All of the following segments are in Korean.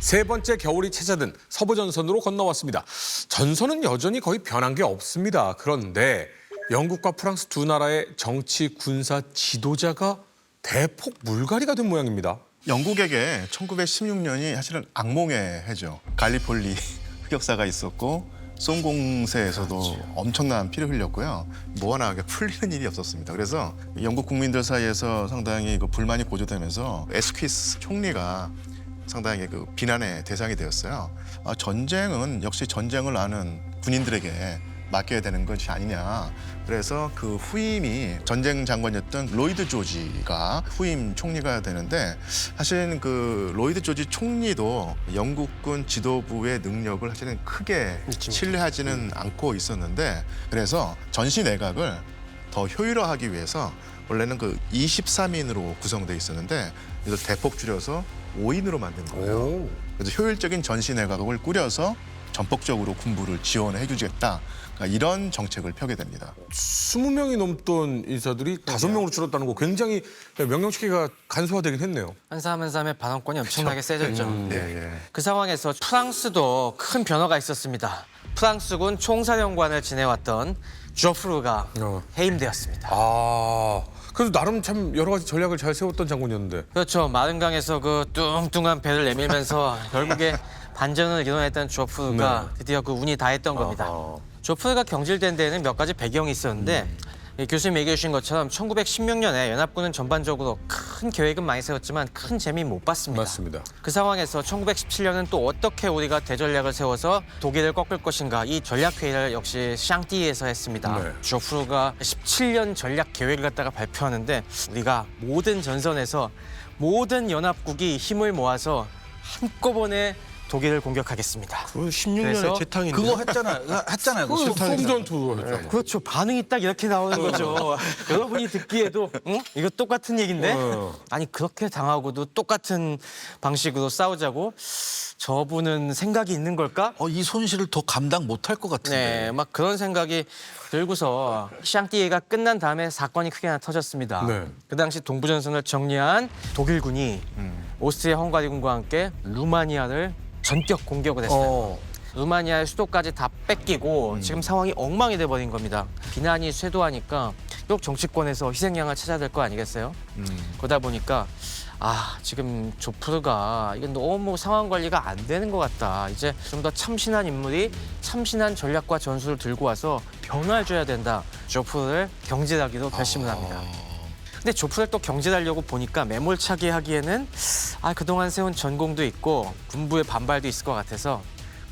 세 번째 겨울이 찾아든 서부전선으로 건너왔습니다. 전선은 여전히 거의 변한 게 없습니다. 그런데 영국과 프랑스 두 나라의 정치, 군사 지도자가 대폭 물갈이가 된 모양입니다. 영국에게 1916년이 사실은 악몽의 해죠. 갈리폴리 흑역사가 있었고 송공세에서도 엄청난 피를 흘렸고요. 뭐 하나 풀리는 일이 없었습니다. 그래서 영국 국민들 사이에서 상당히 불만이 고조되면서 에스퀴스 총리가 상당히 비난의 대상이 되었어요. 전쟁은 역시 전쟁을 아는 군인들에게 맡겨야 되는 것이 아니냐. 그래서 그 후임이 전쟁 장관이었던 로이드 조지가 후임 총리가 되는데 사실은 로이드 조지 총리도 영국군 지도부의 능력을 사실은 크게 신뢰하지는 않고 있었는데 그래서 전시 내각을 더 효율화하기 위해서 원래는 23인으로 구성돼 있었는데 이걸 대폭 줄여서 5인으로 만든 거예요. 그래서 효율적인 전시 내각을 꾸려서 전폭적으로 군부를 지원해 주겠다. 그러니까 이런 정책을 펴게 됩니다. 20명이 넘던 인사들이 5명으로 줄었다는 거 굉장히 명령치기가 간소화되긴 했네요. 한 사람 한 사람의 발언권이 엄청나게 세졌죠. 예. 그 상황에서 프랑스도 큰 변화가 있었습니다. 프랑스군 총사령관을 지내왔던 조프르가 해임되었습니다. 그래도 나름 참 여러 가지 전략을 잘 세웠던 장군이었는데. 그렇죠. 마른강에서 그 뚱뚱한 배를 내밀면서 결국에 반전을 이뤄냈던 조프르가 드디어 그 운이 다했던 겁니다. 조프르가 경질된 데에는 몇 가지 배경이 있었는데 교수님 얘기해 주신 것처럼 1916년에 연합군은 전반적으로 큰 계획은 많이 세웠지만 큰 재미 못 봤습니다. 맞습니다. 그 상황에서 1917년은 또 어떻게 우리가 대전략을 세워서 독일을 꺾을 것인가 이 전략회의를 역시 샹띠에서 했습니다. 네. 조프르가 17년 전략 계획을 갖다가 발표하는데 우리가 모든 전선에서 모든 연합국이 힘을 모아서 한꺼번에 독일을 공격하겠습니다. 16년에 재탕인데. 그거 했잖아요. 그거 솜전투 했죠. 그렇죠. 반응이 딱 이렇게 나오는 거죠. 여러분이 듣기에도 이거 똑같은 얘긴데? 아니 그렇게 당하고도 똑같은 방식으로 싸우자고 저분은 생각이 있는 걸까? 이 손실을 더 감당 못할 것 같은데. 네, 막 그런 생각이 들고서 샹띠에가 끝난 다음에 사건이 크게 하나 터졌습니다. 네. 그 당시 동부전선을 정리한 독일군이 오스트리아 헝가리군과 함께 루마니아를 전격 공격을 했어요. 루마니아의 수도까지 다 뺏기고 지금 상황이 엉망이 돼버린 겁니다. 비난이 쇄도하니까 또 정치권에서 희생양을 찾아야 될 거 아니겠어요? 그러다 보니까 지금 조프르가 이건 너무 상황 관리가 안 되는 것 같다. 이제 좀 더 참신한 인물이 참신한 전략과 전술을 들고 와서 변화를 줘야 된다. 조프르를 경질하기로 결심을 합니다. 근데 조프를 또 경질하려고 보니까 매몰차게 하기에는 그동안 세운 전공도 있고 군부의 반발도 있을 것 같아서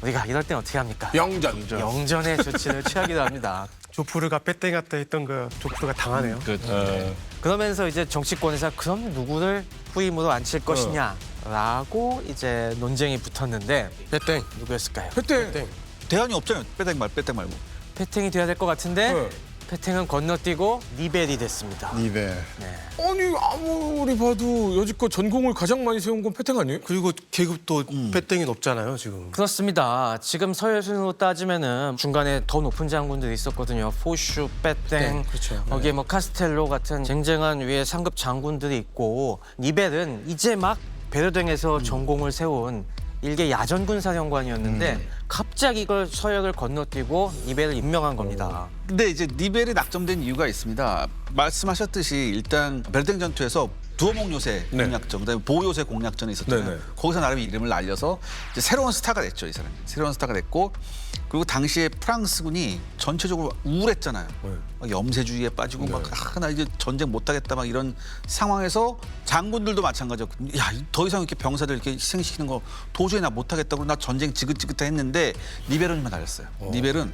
우리가 이럴 땐 어떻게 합니까? 영전의 조치를 취하기도 합니다. 조프르가 빼땡 갔다 했던 그 조프르가 당하네요. 그러면서 이제 정치권에서 그럼 누구를 후임으로 앉힐 것이냐라고 이제 논쟁이 붙었는데 빼땡. 누구였을까요? 그때 대안이 없잖아요. 빼땡 말고. 패탱이 돼야 될 것 같은데 네. 패탱은 건너뛰고 니벨이 됐습니다. 니벨. 아니 아무리 봐도 여지껏 전공을 가장 많이 세운 건 패탱 아니에요? 그리고 계급도 빼땡이 높잖아요, 지금. 그렇습니다. 지금 서열 순으로 따지면은 중간에 더 높은 장군들이 있었거든요. 포슈, 빼땡, 그렇죠. 거기에 뭐 카스텔로 같은 쟁쟁한 위에 상급 장군들이 있고 니벨은 이제 막 베르댕에서 전공을 세운 일개 야전군 사령관이었는데 갑자기 이걸 서열을 건너뛰고 니벨을 임명한 겁니다. 근데 이제 니벨이 낙점된 이유가 있습니다. 말씀하셨듯이 일단 베르댕 전투에서 두어목 요새 공략전, 그다음에 보호 요새 공략전이 있었잖아요. 네네. 거기서 나름 이름을 날려서 이제 새로운 스타가 됐죠, 이 사람이. 새로운 스타가 됐고 그리고 당시에 프랑스군이 전체적으로 우울했잖아요. 막 염세주의에 빠지고 나 이제 전쟁 못하겠다 막 이런 상황에서 장군들도 마찬가지였고 더 이상 이렇게 병사들 이렇게 희생시키는 거 도저히 나 못하겠다고 나 전쟁 지긋지긋해 했는데 니벨은만 달렸어요. 니벨은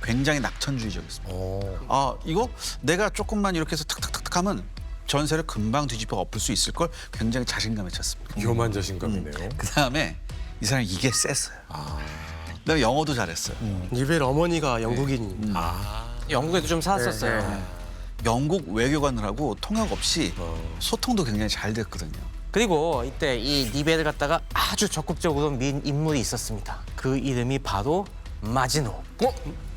굉장히 낙천주의적이었습니다. 이거 내가 조금만 이렇게 해서 탁탁탁탁 하면 전세를 금방 뒤집어 엎을 수 있을 걸 굉장히 자신감에 찼습니다. 위험한 자신감이네요. 그다음에 이 사람이 이게 셌어요. 그다음에 영어도 잘했어요. 니벨 어머니가 영국인. 영국에도 좀 살았었어요. 영국 외교관들하고 통역 없이 소통도 굉장히 잘 됐거든요. 그리고 이때 이 니벨을 갖다가 아주 적극적으로 민 인물이 있었습니다. 그 이름이 바로 마지노.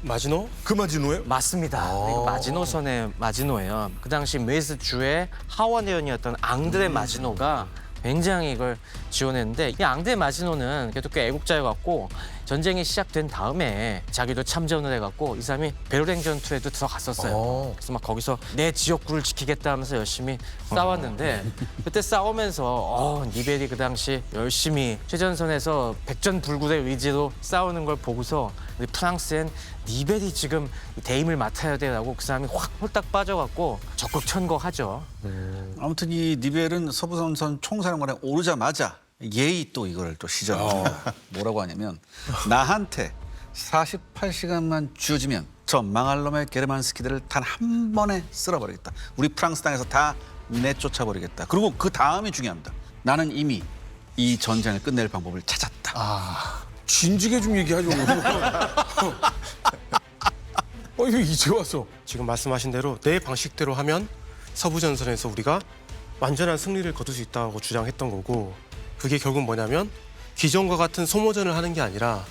마지노? 그 마지노예요? 맞습니다. 이거 마지노선의 마지노예요. 그 당시 웨스주의 하원의원이었던 앙드레 마지노가 굉장히 이걸 지원했는데 이 앙데 마지노는 그래도 꽤 애국자여갖고 전쟁이 시작된 다음에 자기도 참전을 해갖고 이 사람이 베르랭 전투에도 들어갔었어요. 그래서 막 거기서 내 지역구를 지키겠다 하면서 열심히 싸웠는데 그때 싸우면서 니벨이 그 당시 열심히 최전선에서 백전불굴의 의지로 싸우는 걸 보고서 우리 프랑스엔 니벨이 지금 대임을 맡아야 돼라고 그 사람이 확 홀딱 빠져갖고 적극 천거하죠. 아무튼 이 니벨은 서부전선 총사령관에 오르자마자 예의 또 이걸 또 시전합니다. 뭐라고 하냐면 나한테 48시간만 주어지면 저 망할 놈의 게르만스키들을 단 한 번에 쓸어버리겠다. 우리 프랑스 땅에서 다 내쫓아버리겠다. 그리고 그 다음이 중요합니다. 나는 이미 이 전쟁을 끝낼 방법을 찾았다. 진지게 좀 얘기하죠. 이거 이제 와서. 지금 말씀하신 대로 내 방식대로 하면 서부전선에서 우리가 완전한 승리를 거둘 수 있다고 주장했던 거고 그게 결국 뭐냐면 기존과 같은 소모전을 하는 게 아니라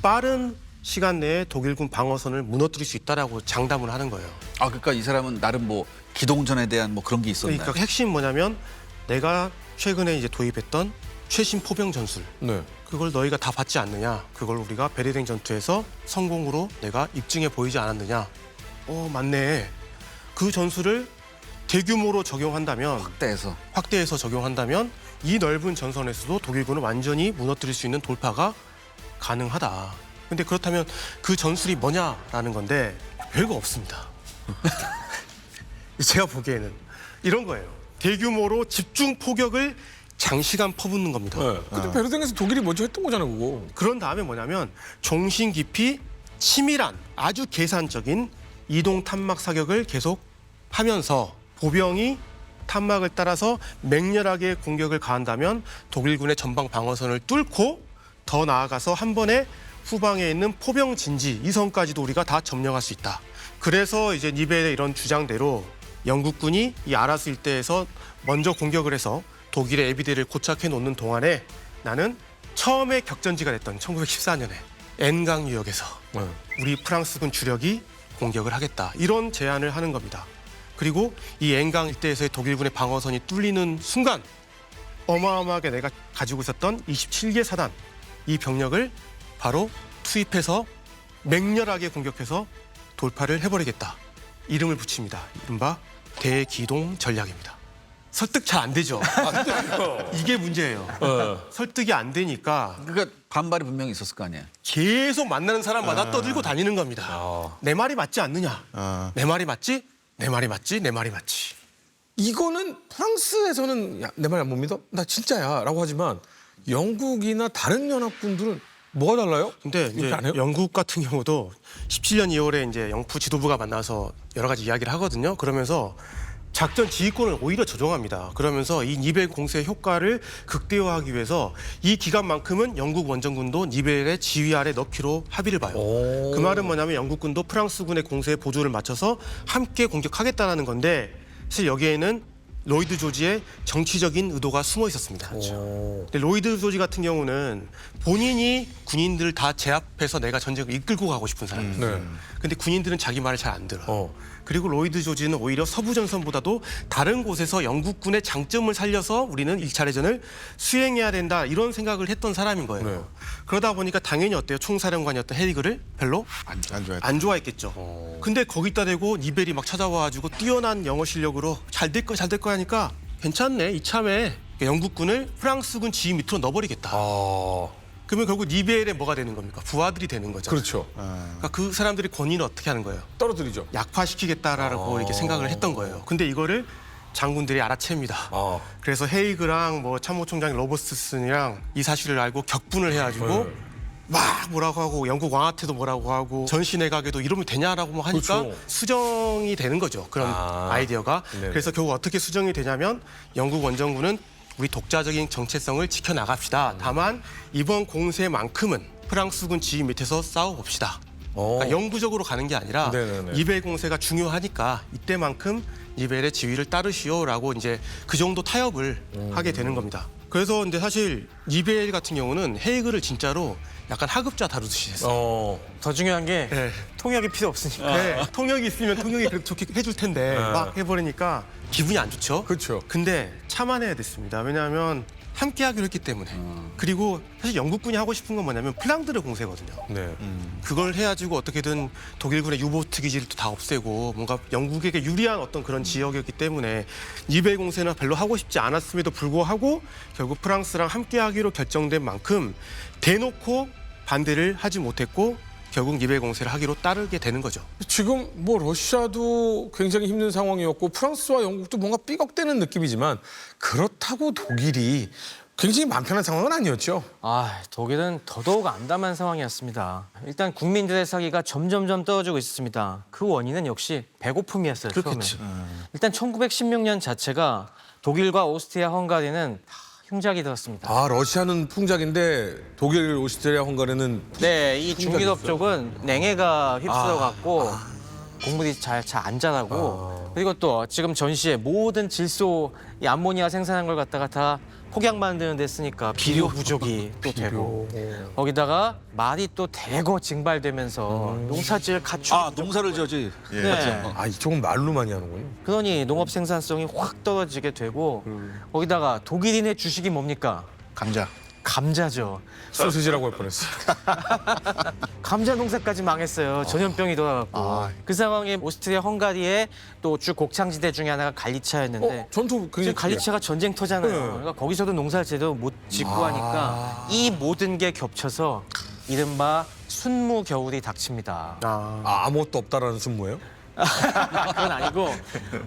빠른 시간 내에 독일군 방어선을 무너뜨릴 수 있다라고 장담을 하는 거예요. 아 그러니까 이 사람은 나름 뭐 기동전에 대한 뭐 그런 게 있었나요? 그러니까 핵심 뭐냐면 내가 최근에 이제 도입했던 최신 포병 전술 네. 그걸 너희가 다 받지 않느냐? 그걸 우리가 베르랭 전투에서 성공으로 내가 입증해 보이지 않았느냐? 맞네. 그 전술을 대규모로 적용한다면 확대해서 적용한다면 이 넓은 전선에서도 독일군을 완전히 무너뜨릴 수 있는 돌파가 가능하다. 근데 그렇다면 그 전술이 뭐냐라는 건데 별거 없습니다. 제가 보기에는 이런 거예요. 대규모로 집중 포격을 장시간 퍼붓는 겁니다. 네. 근데 베르댕에서 독일이 먼저 했던 거잖아요, 그거. 그런 다음에 뭐냐면 종신 깊이 치밀한 아주 계산적인 이동 탐막 사격을 계속 하면서 보병이 탐막을 따라서 맹렬하게 공격을 가한다면 독일군의 전방 방어선을 뚫고 더 나아가서 한 번에 후방에 있는 포병 진지 이 선까지도 우리가 다 점령할 수 있다. 그래서 이제 니벨의 이런 주장대로 영국군이 이 아라스 일대에서 먼저 공격을 해서 독일의 에비데를 고착해 놓는 동안에 나는 처음에 격전지가 됐던 1914년에 엔강 유역에서 우리 프랑스군 주력이 공격을 하겠다. 이런 제안을 하는 겁니다. 그리고 이 엔강 일대에서의 독일군의 방어선이 뚫리는 순간 어마어마하게 내가 가지고 있었던 27개 사단 이 병력을 바로 투입해서 맹렬하게 공격해서 돌파를 해버리겠다. 이름을 붙입니다. 이른바 대기동 전략입니다. 설득 잘 안 되죠. 이게 문제예요. 설득이 안 되니까 그러니까 반발이 분명히 있었을 거 아니에요. 계속 만나는 사람마다 떠들고 다니는 겁니다. 내 말이 맞지 않느냐? 내 말이 맞지? 내 말이 맞지? 내 말이 맞지? 이거는 프랑스에서는 야, 내 말 안 못 믿어? 나 진짜야 라고 하지만 영국이나 다른 연합군들은 뭐가 달라요? 근데 이제 이렇게 안 해요? 영국 같은 경우도 17년 2월에 이제 영프 지도부가 만나서 여러 가지 이야기를 하거든요. 그러면서 작전 지휘권을 오히려 조정합니다. 그러면서 이 니벨 공세의 효과를 극대화하기 위해서 이 기간만큼은 영국 원정군도 니벨의 지휘 아래 넣기로 합의를 봐요. 그 말은 뭐냐면 영국군도 프랑스군의 공세에 보조를 맞춰서 함께 공격하겠다는 건데 사실 여기에는 로이드 조지의 정치적인 의도가 숨어 있었습니다. 근데 로이드 조지 같은 경우는 본인이 군인들을 다 제압해서 내가 전쟁을 이끌고 가고 싶은 사람이에요. 근데 군인들은 자기 말을 잘 안 들어요. 그리고 로이드 조지는 오히려 서부전선보다도 다른 곳에서 영국군의 장점을 살려서 우리는 1차 대전을 수행해야 된다 이런 생각을 했던 사람인 거예요. 그러다 보니까 당연히 어때요? 총사령관이었던 헤리그를 별로 안 좋아했겠죠. 근데 거기다 대고 니벨이 막 찾아와가지고 뛰어난 영어 실력으로 잘 될 거 하니까 괜찮네 이참에 영국군을 프랑스군 지휘 밑으로 넣어버리겠다. 그러면 결국 니벨의 뭐가 되는 겁니까? 부하들이 되는 거죠. 그렇죠. 그러니까 그 사람들이 권위를 어떻게 하는 거예요? 떨어뜨리죠. 약화시키겠다라고 이렇게 생각을 했던 거예요. 근데 이거를 장군들이 알아챕니다. 그래서 헤이그랑 뭐 참모총장 로버스슨이랑 이 사실을 알고 격분을 해가지고 막 뭐라고 하고 영국 왕한테도 뭐라고 하고 전시내각에도 이러면 되냐라고 뭐 하니까 그렇죠. 수정이 되는 거죠. 그런 아이디어가. 네네. 그래서 결국 어떻게 수정이 되냐면 영국 원정군은 우리 독자적인 정체성을 지켜나갑시다. 다만 이번 공세만큼은 프랑스군 지휘 밑에서 싸워봅시다. 그러니까 영구적으로 가는 게 아니라 네네네. 니벨 공세가 중요하니까 이때만큼 니벨의 지휘를 따르시오라고 이제 그 정도 타협을 하게 되는 겁니다. 그래서 근데 사실 니벨 같은 경우는 헤이그를 진짜로 약간 하급자 다루듯이 했어요. 더 중요한 게 네. 통역이 필요 없으니까. 네, 통역이 있으면 통역이 그래도 좋게 해줄 텐데 막 해버리니까 기분이 안 좋죠. 그렇죠. 근데 참아내야 됐습니다. 왜냐하면 함께 하기로 했기 때문에. 그리고 사실 영국군이 하고 싶은 건 뭐냐면 플랑드르 공세거든요. 네. 그걸 해가지고 어떻게든 독일군의 유보트 기지를 또 다 없애고 뭔가 영국에게 유리한 어떤 그런 지역이었기 때문에 니베 공세는 별로 하고 싶지 않았음에도 불구하고 결국 프랑스랑 함께 하기로 결정된 만큼 대놓고 반대를 하지 못했고 결국 니베 공세를 하기로 따르게 되는 거죠. 지금 뭐 러시아도 굉장히 힘든 상황이었고 프랑스와 영국도 뭔가 삐걱대는 느낌이지만 그렇다고 독일이 굉장히 마음 편한 상황은 아니었죠. 독일은 더더욱 암담한 상황이었습니다. 일단 국민들의 사기가 점점점 떨어지고 있었습니다. 그 원인은 역시 배고픔이었어요. 그렇겠죠. 처음에. 일단 1916년 자체가 독일과 오스트리아 헝가리는 흉작이 들었습니다. 러시아는 풍작인데 독일, 오스트리아, 헝가리는 네, 이 중기럽 쪽은 냉해가 휩쓸어갔고 곡물이 잘 안 자라고 그리고 또 지금 전시에 모든 질소 이 암모니아 생산한 걸 갖다가 다 폭약 만드는 데 쓰니까 비료 부족이 또 되고 거기다가 말이 또 대거 징발되면서 농사지을 갖추고 농사를 지어지. 네. 이쪽은 말로 많이 하는군요. 그러니 농업 생산성이 확 떨어지게 되고 거기다가 독일인의 주식이 뭡니까? 감자. 감자죠. 소시지라고 할 뻔했어요. 감자 농사까지 망했어요. 전염병이 돌아갔고. 그 상황에 오스트리아 헝가리의 또 주 곡창지대 중에 하나가 갈리차였는데 전투 지금 굉장히 갈리차가 전쟁터잖아요. 그러니까 거기서도 농사를 제대로 못 짓고 하니까 이 모든 게 겹쳐서 이른바 순무 겨울이 닥칩니다. 아무것도 없다라는 순무예요? 그건 아니고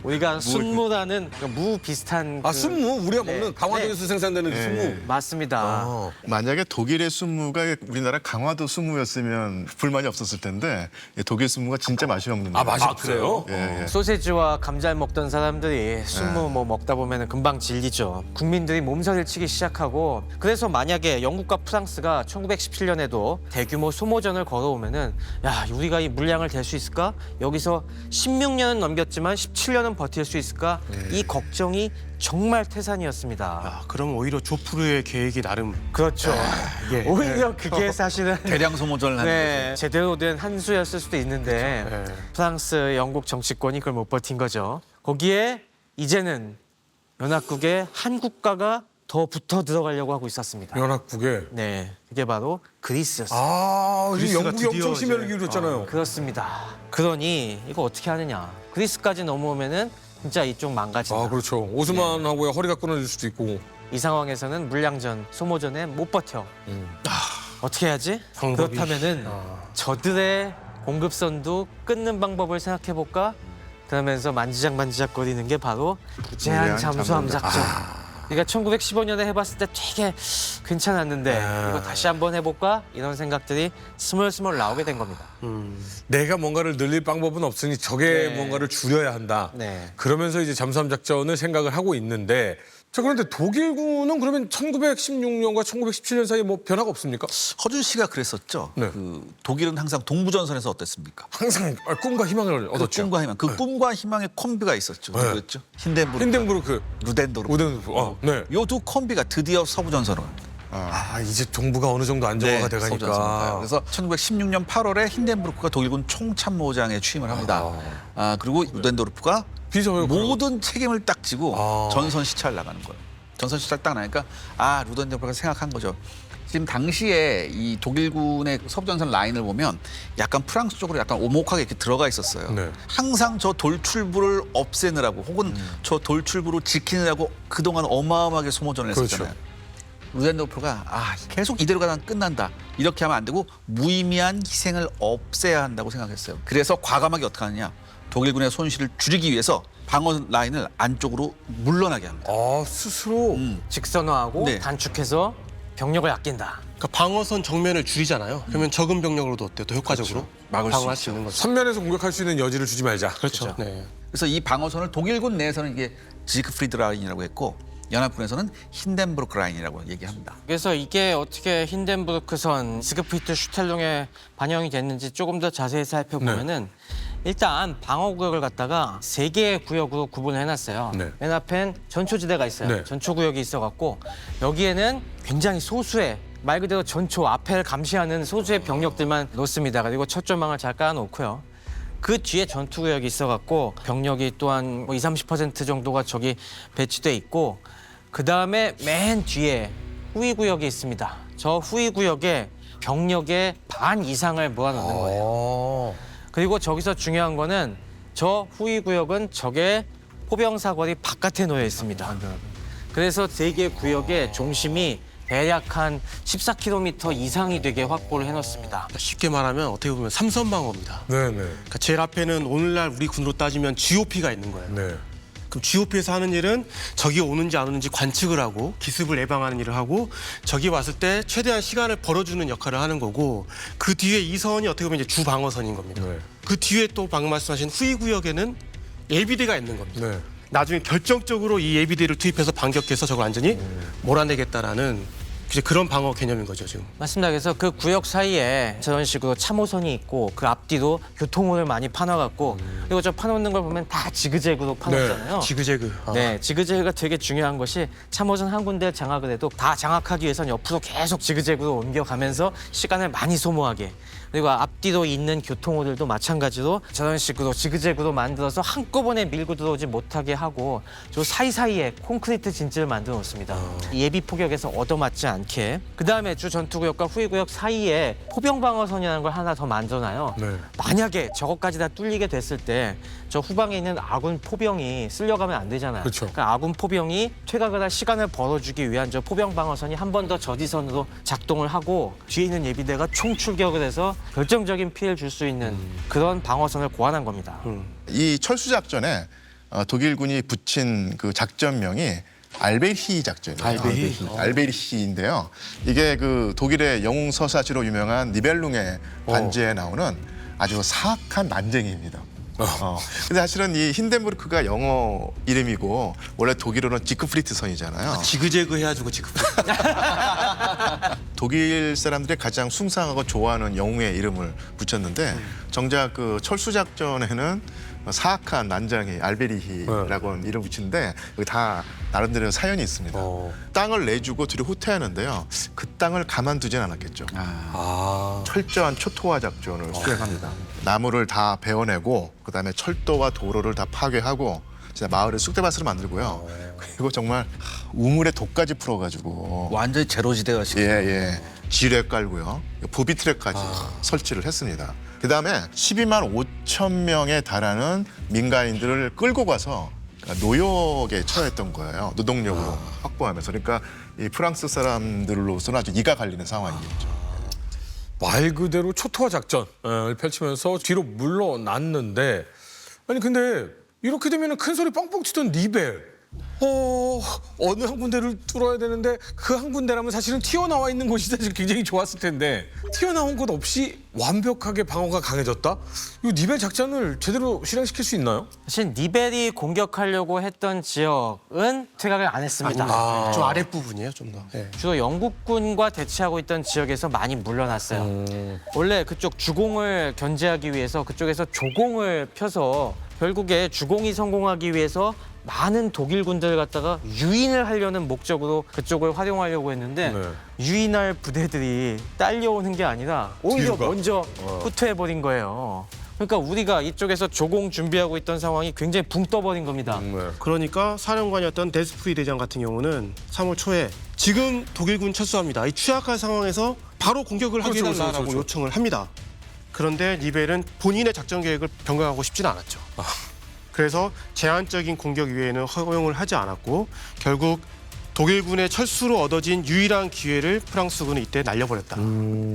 우리가 순무라는 무 비슷한 순무 우리가 네. 먹는 강화도에서 생산되는 그 순무. 맞습니다. 만약에 독일의 순무가 우리나라 강화도 순무였으면 불만이 없었을 텐데 독일 순무가 진짜 맛이 없는 거예요. 맛이 없어요? 예, 예. 소세지와 감자를 먹던 사람들이 순무 뭐 먹다 보면 금방 질리죠. 국민들이 몸살을 치기 시작하고 그래서 만약에 영국과 프랑스가 1917년에도 대규모 소모전을 걸어오면은 야 우리가 이 물량을 댈 수 있을까? 여기서 16년은 넘겼지만 17년은 버틸 수 있을까? 이 걱정이 정말 태산이었습니다. 그럼 오히려 조프르의 계획이 나름 그렇죠. 오히려 그게 사실은 대량 소모전을 하는 네, 제대로 된 한 수였을 수도 있는데 프랑스, 영국 정치권이 그걸 못 버틴 거죠. 거기에 이제는 연합국에 한 국가가 더 붙어 들어가려고 하고 있었습니다. 연합국에. 네, 그게 바로 그리스였습니다. 지금 영국이 드디어 엄청 심혈을 이제- 기울였잖아요. 그렇습니다. 그러니 이거 어떻게 하느냐. 그리스까지 넘어오면은 진짜 이쪽 망가진다. 그렇죠. 오스만하고의 허리가 끊어질 수도 있고. 이 상황에서는 물량전, 소모전에 못 버텨. 어떻게 해야지? 방법이- 그렇다면은 저들의 공급선도 끊는 방법을 생각해 볼까? 그러면서 만지작거리는 게 바로 무제한 무제한 잠수함 잠수함 작전. 그러니까 1915년에 해봤을 때 되게 괜찮았는데 이거 다시 한번 해볼까? 이런 생각들이 스멀스멀 나오게 된 겁니다. 내가 뭔가를 늘릴 방법은 없으니 적의 네. 뭔가를 줄여야 한다. 네. 그러면서 이제 잠수함 작전을 생각을 하고 있는데 그런데 독일군은 그러면 1916년과 1917년 사이에 뭐 변화가 없습니까? 허준 씨가 그랬었죠. 네. 그 독일은 항상 동부전선에서 어땠습니까? 항상 꿈과 희망을 그 얻었죠. 꿈과 희망, 그 꿈과 희망의 콤비가 있었죠. 네. 누구였죠? 힌덴부르크, 힌덴부르크, 루덴도르프. 우덴부르크. 네. 요 두 콤비가 드디어 서부전선으로 이제 정부가 어느 정도 안정화가 네, 서부전선으로 가요. 돼가니까. 그래서 1916년 8월에 힌덴부르크가 독일군 총참모장에 취임을 합니다. 그리고 루덴도르프가 비서요. 모든 책임을 딱 지고 아. 전선 시찰을 나가는 거예요. 전선 시찰 딱 나니까 루덴도르프가 생각한 거죠. 지금 당시에 이 독일군의 서부전선 라인을 보면 약간 프랑스 쪽으로 약간 오목하게 이렇게 들어가 있었어요. 네. 항상 저 돌출부를 없애느라고 혹은 저 돌출부를 지키느라고 그동안 어마어마하게 소모전을 했었잖아요. 그렇죠. 루덴도르프가 계속 이대로 가다 끝난다. 이렇게 하면 안 되고 무의미한 희생을 없애야 한다고 생각했어요. 그래서 과감하게 어떻게 하느냐. 독일군의 손실을 줄이기 위해서 방어 라인을 안쪽으로 물러나게 합니다. 스스로. 직선화하고 네. 단축해서 병력을 아낀다. 그러니까 방어선 정면을 줄이잖아요. 그러면 적은 병력으로도 어때요? 더 효과적으로 막을 수 방어할 있죠. 수 있는 거죠. 선면에서 공격할 수 있는 여지를 주지 말자. 그렇죠. 네. 그래서 이 방어선을 독일군 내에서는 이게 지크프리드 라인이라고 했고 연합군에서는 힌덴부르크 라인이라고 얘기합니다. 그래서 이게 어떻게 힌덴부르크선, 지그프리트 슈텔롱에 반영이 됐는지 조금 더 자세히 살펴보면은 일단 방어 구역을 갖다가 3개의 구역으로 구분을 해놨어요. 네. 맨 앞엔 전초지대가 있어요. 네. 전초구역이 있어갖고 여기에는 굉장히 소수의 말 그대로 전초 앞을 감시하는 소수의 병력들만 놓습니다. 그리고 첫 조망을 잘 깔아놓고요. 그 뒤에 전투구역이 있어갖고 병력이 또한 뭐 20-30% 정도가 저기 배치돼 있고 그 다음에 맨 뒤에 후위구역이 있습니다. 저 후위구역에 병력의 반 이상을 모아놓는 거예요. 그리고 저기서 중요한 거는 저 후위구역은 적의 포병 사거리 바깥에 놓여 있습니다. 그래서 세 개 구역의 중심이 대략 한 14km 이상이 되게 확보를 해놓습니다. 쉽게 말하면 어떻게 보면 삼선 방어입니다. 네네. 그러니까 제일 앞에는 오늘날 우리 군으로 따지면 GOP가 있는 거예요. 네. 그럼 GOP에서 하는 일은 적이 오는지 안 오는지 관측을 하고 기습을 예방하는 일을 하고 적이 왔을 때 최대한 시간을 벌어주는 역할을 하는 거고 그 뒤에 이 선이 어떻게 보면 이제 주 방어선인 겁니다. 네. 그 뒤에 또 방금 말씀하신 후위 구역에는 예비대가 있는 겁니다. 네. 나중에 결정적으로 이 예비대를 투입해서 반격해서 적을 완전히 몰아내겠다라는 이제 그런 방어 개념인 거죠 지금. 맞습니다. 그래서 그 구역 사이에 저런 식으로 참호선이 있고 그 앞뒤로 교통호를 많이 파놔갖고 그리고 저 파놓는 걸 보면 다 지그재그로 파놓잖아요. 지그재그. 네, 지그재그가 되게 중요한 것이 참호선 한 군데 장악을 해도 다 장악하기 위해서는 옆으로 계속 지그재그로 옮겨가면서 시간을 많이 소모하게 그리고 앞뒤로 있는 교통호들도 마찬가지로 저런 식으로 지그재그로 만들어서 한꺼번에 밀고 들어오지 못하게 하고 저 사이사이에 콘크리트 진지를 만들어 놓습니다. 예비 포격에서 얻어맞지 않게 그다음에 주 전투구역과 후위구역 사이에 포병 방어선이라는 걸 하나 더 만들어놔요. 네. 만약에 저것까지 다 뚫리게 됐을 때 저 후방에 있는 아군 포병이 쓸려가면 안 되잖아요. 그렇죠. 그러니까 아군 포병이 퇴각을 할 시간을 벌어주기 위한 저 포병 방어선이 한 번 더 저지선으로 작동을 하고 뒤에 있는 예비대가 총출격을 해서 결정적인 피해를 줄 수 있는 그런 방어선을 고안한 겁니다. 이 철수 작전에 독일군이 붙인 그 작전명이 알베히 작전이에요. 알베히인데요. 이게 그 독일의 영웅 서사지로 유명한 니벨룽의 반지에 나오는 아주 사악한 난쟁이입니다. 근데 사실은 이 힌덴부르크가 영어 이름이고 원래 독일어는 지크프리트 선이잖아요. 지그재그 해가지고 지그재그. 독일 사람들이 가장 숭상하고 좋아하는 영웅의 이름을 붙였는데 정작 그 철수 작전에는 사악한 난장이 알베리히라고 하는 이름 붙이는데 여기 다 나름대로 사연이 있습니다. 땅을 내주고 둘이 후퇴하는데요. 그 땅을 가만두진 않았겠죠. 철저한 초토화 작전을 수행합니다. 나무를 다 베어내고 그다음에 철도와 도로를 다 파괴하고 진짜 마을을 쑥대밭으로 만들고요. 그리고 정말 우물에 독까지 풀어가지고 완전히 제로지대가 시켜. 예. 지뢰 깔고요. 보비 트랙까지 설치를 했습니다. 그다음에 12만 5천 명에 달하는 민간인들을 끌고 가서 노역에 처했던 거예요. 노동력으로 확보하면서. 그러니까 이 프랑스 사람들로서는 아주 이가 갈리는 상황이었죠. 말 그대로 초토화 작전을 펼치면서 뒤로 물러났는데 아니 근데 이렇게 되면 큰 소리 뻥뻥 치던 니벨 어느 한 군데를 뚫어야 되는데 그 한 군데라면 사실은 튀어나와 있는 곳이 사실 굉장히 좋았을 텐데 튀어나온 곳 없이 완벽하게 방어가 강해졌다? 이 니벨 작전을 제대로 실행시킬 수 있나요? 사실 니벨이 공격하려고 했던 지역은 퇴각을 안 했습니다. 좀 아랫부분이에요 좀 더. 예. 주로 영국군과 대치하고 있던 지역에서 많이 물러났어요. 원래 그쪽 주공을 견제하기 위해서 그쪽에서 조공을 펴서 결국에 주공이 성공하기 위해서 많은 독일 군대를 갖다가 유인을 하려는 목적으로 그쪽을 활용하려고 했는데 네. 유인할 부대들이 딸려오는 게 아니라 오히려 뒤로 가? 먼저 후퇴해버린 거예요. 그러니까 우리가 이쪽에서 조공 준비하고 있던 상황이 굉장히 붕 떠버린 겁니다. 그러니까 사령관이었던 데스프리 대장 같은 경우는 3월 초에 지금 독일군 철수합니다. 이 취약한 상황에서 바로 공격을 하게 그렇죠, 해달라고 그렇죠. 요청을 합니다. 그런데 니벨은 본인의 작전 계획을 변경하고 싶지는 않았죠. 그래서 제한적인 공격 이외에는 허용을 하지 않았고 결국 독일군의 철수로 얻어진 유일한 기회를 프랑스군은 이때 날려버렸다.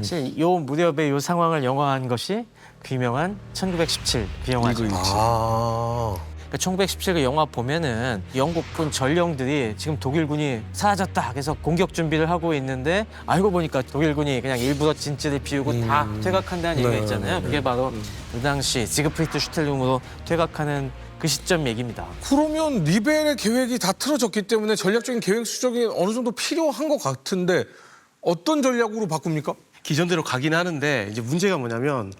사실 요 무렵에 요 상황을 영화한 것이 그 유명한 1917 그 영화죠. 그러니까 1917 그 영화 보면은 영국군 전령들이 지금 독일군이 사라졌다 그래서 공격 준비를 하고 있는데 알고 보니까 독일군이 그냥 일부러 진지를 비우고 다 퇴각한다는 얘기가 있잖아요. 그게 바로 그 당시 지그프리트 슈텔룸으로 퇴각하는 그 시점 얘기입니다. 그러면 니벨의 계획이 다 틀어졌기 때문에 전략적인 계획 수정이 어느 정도 필요한 것 같은데 어떤 전략으로 바꿉니까? 기존대로 가긴 하는데 이제 문제가 뭐냐면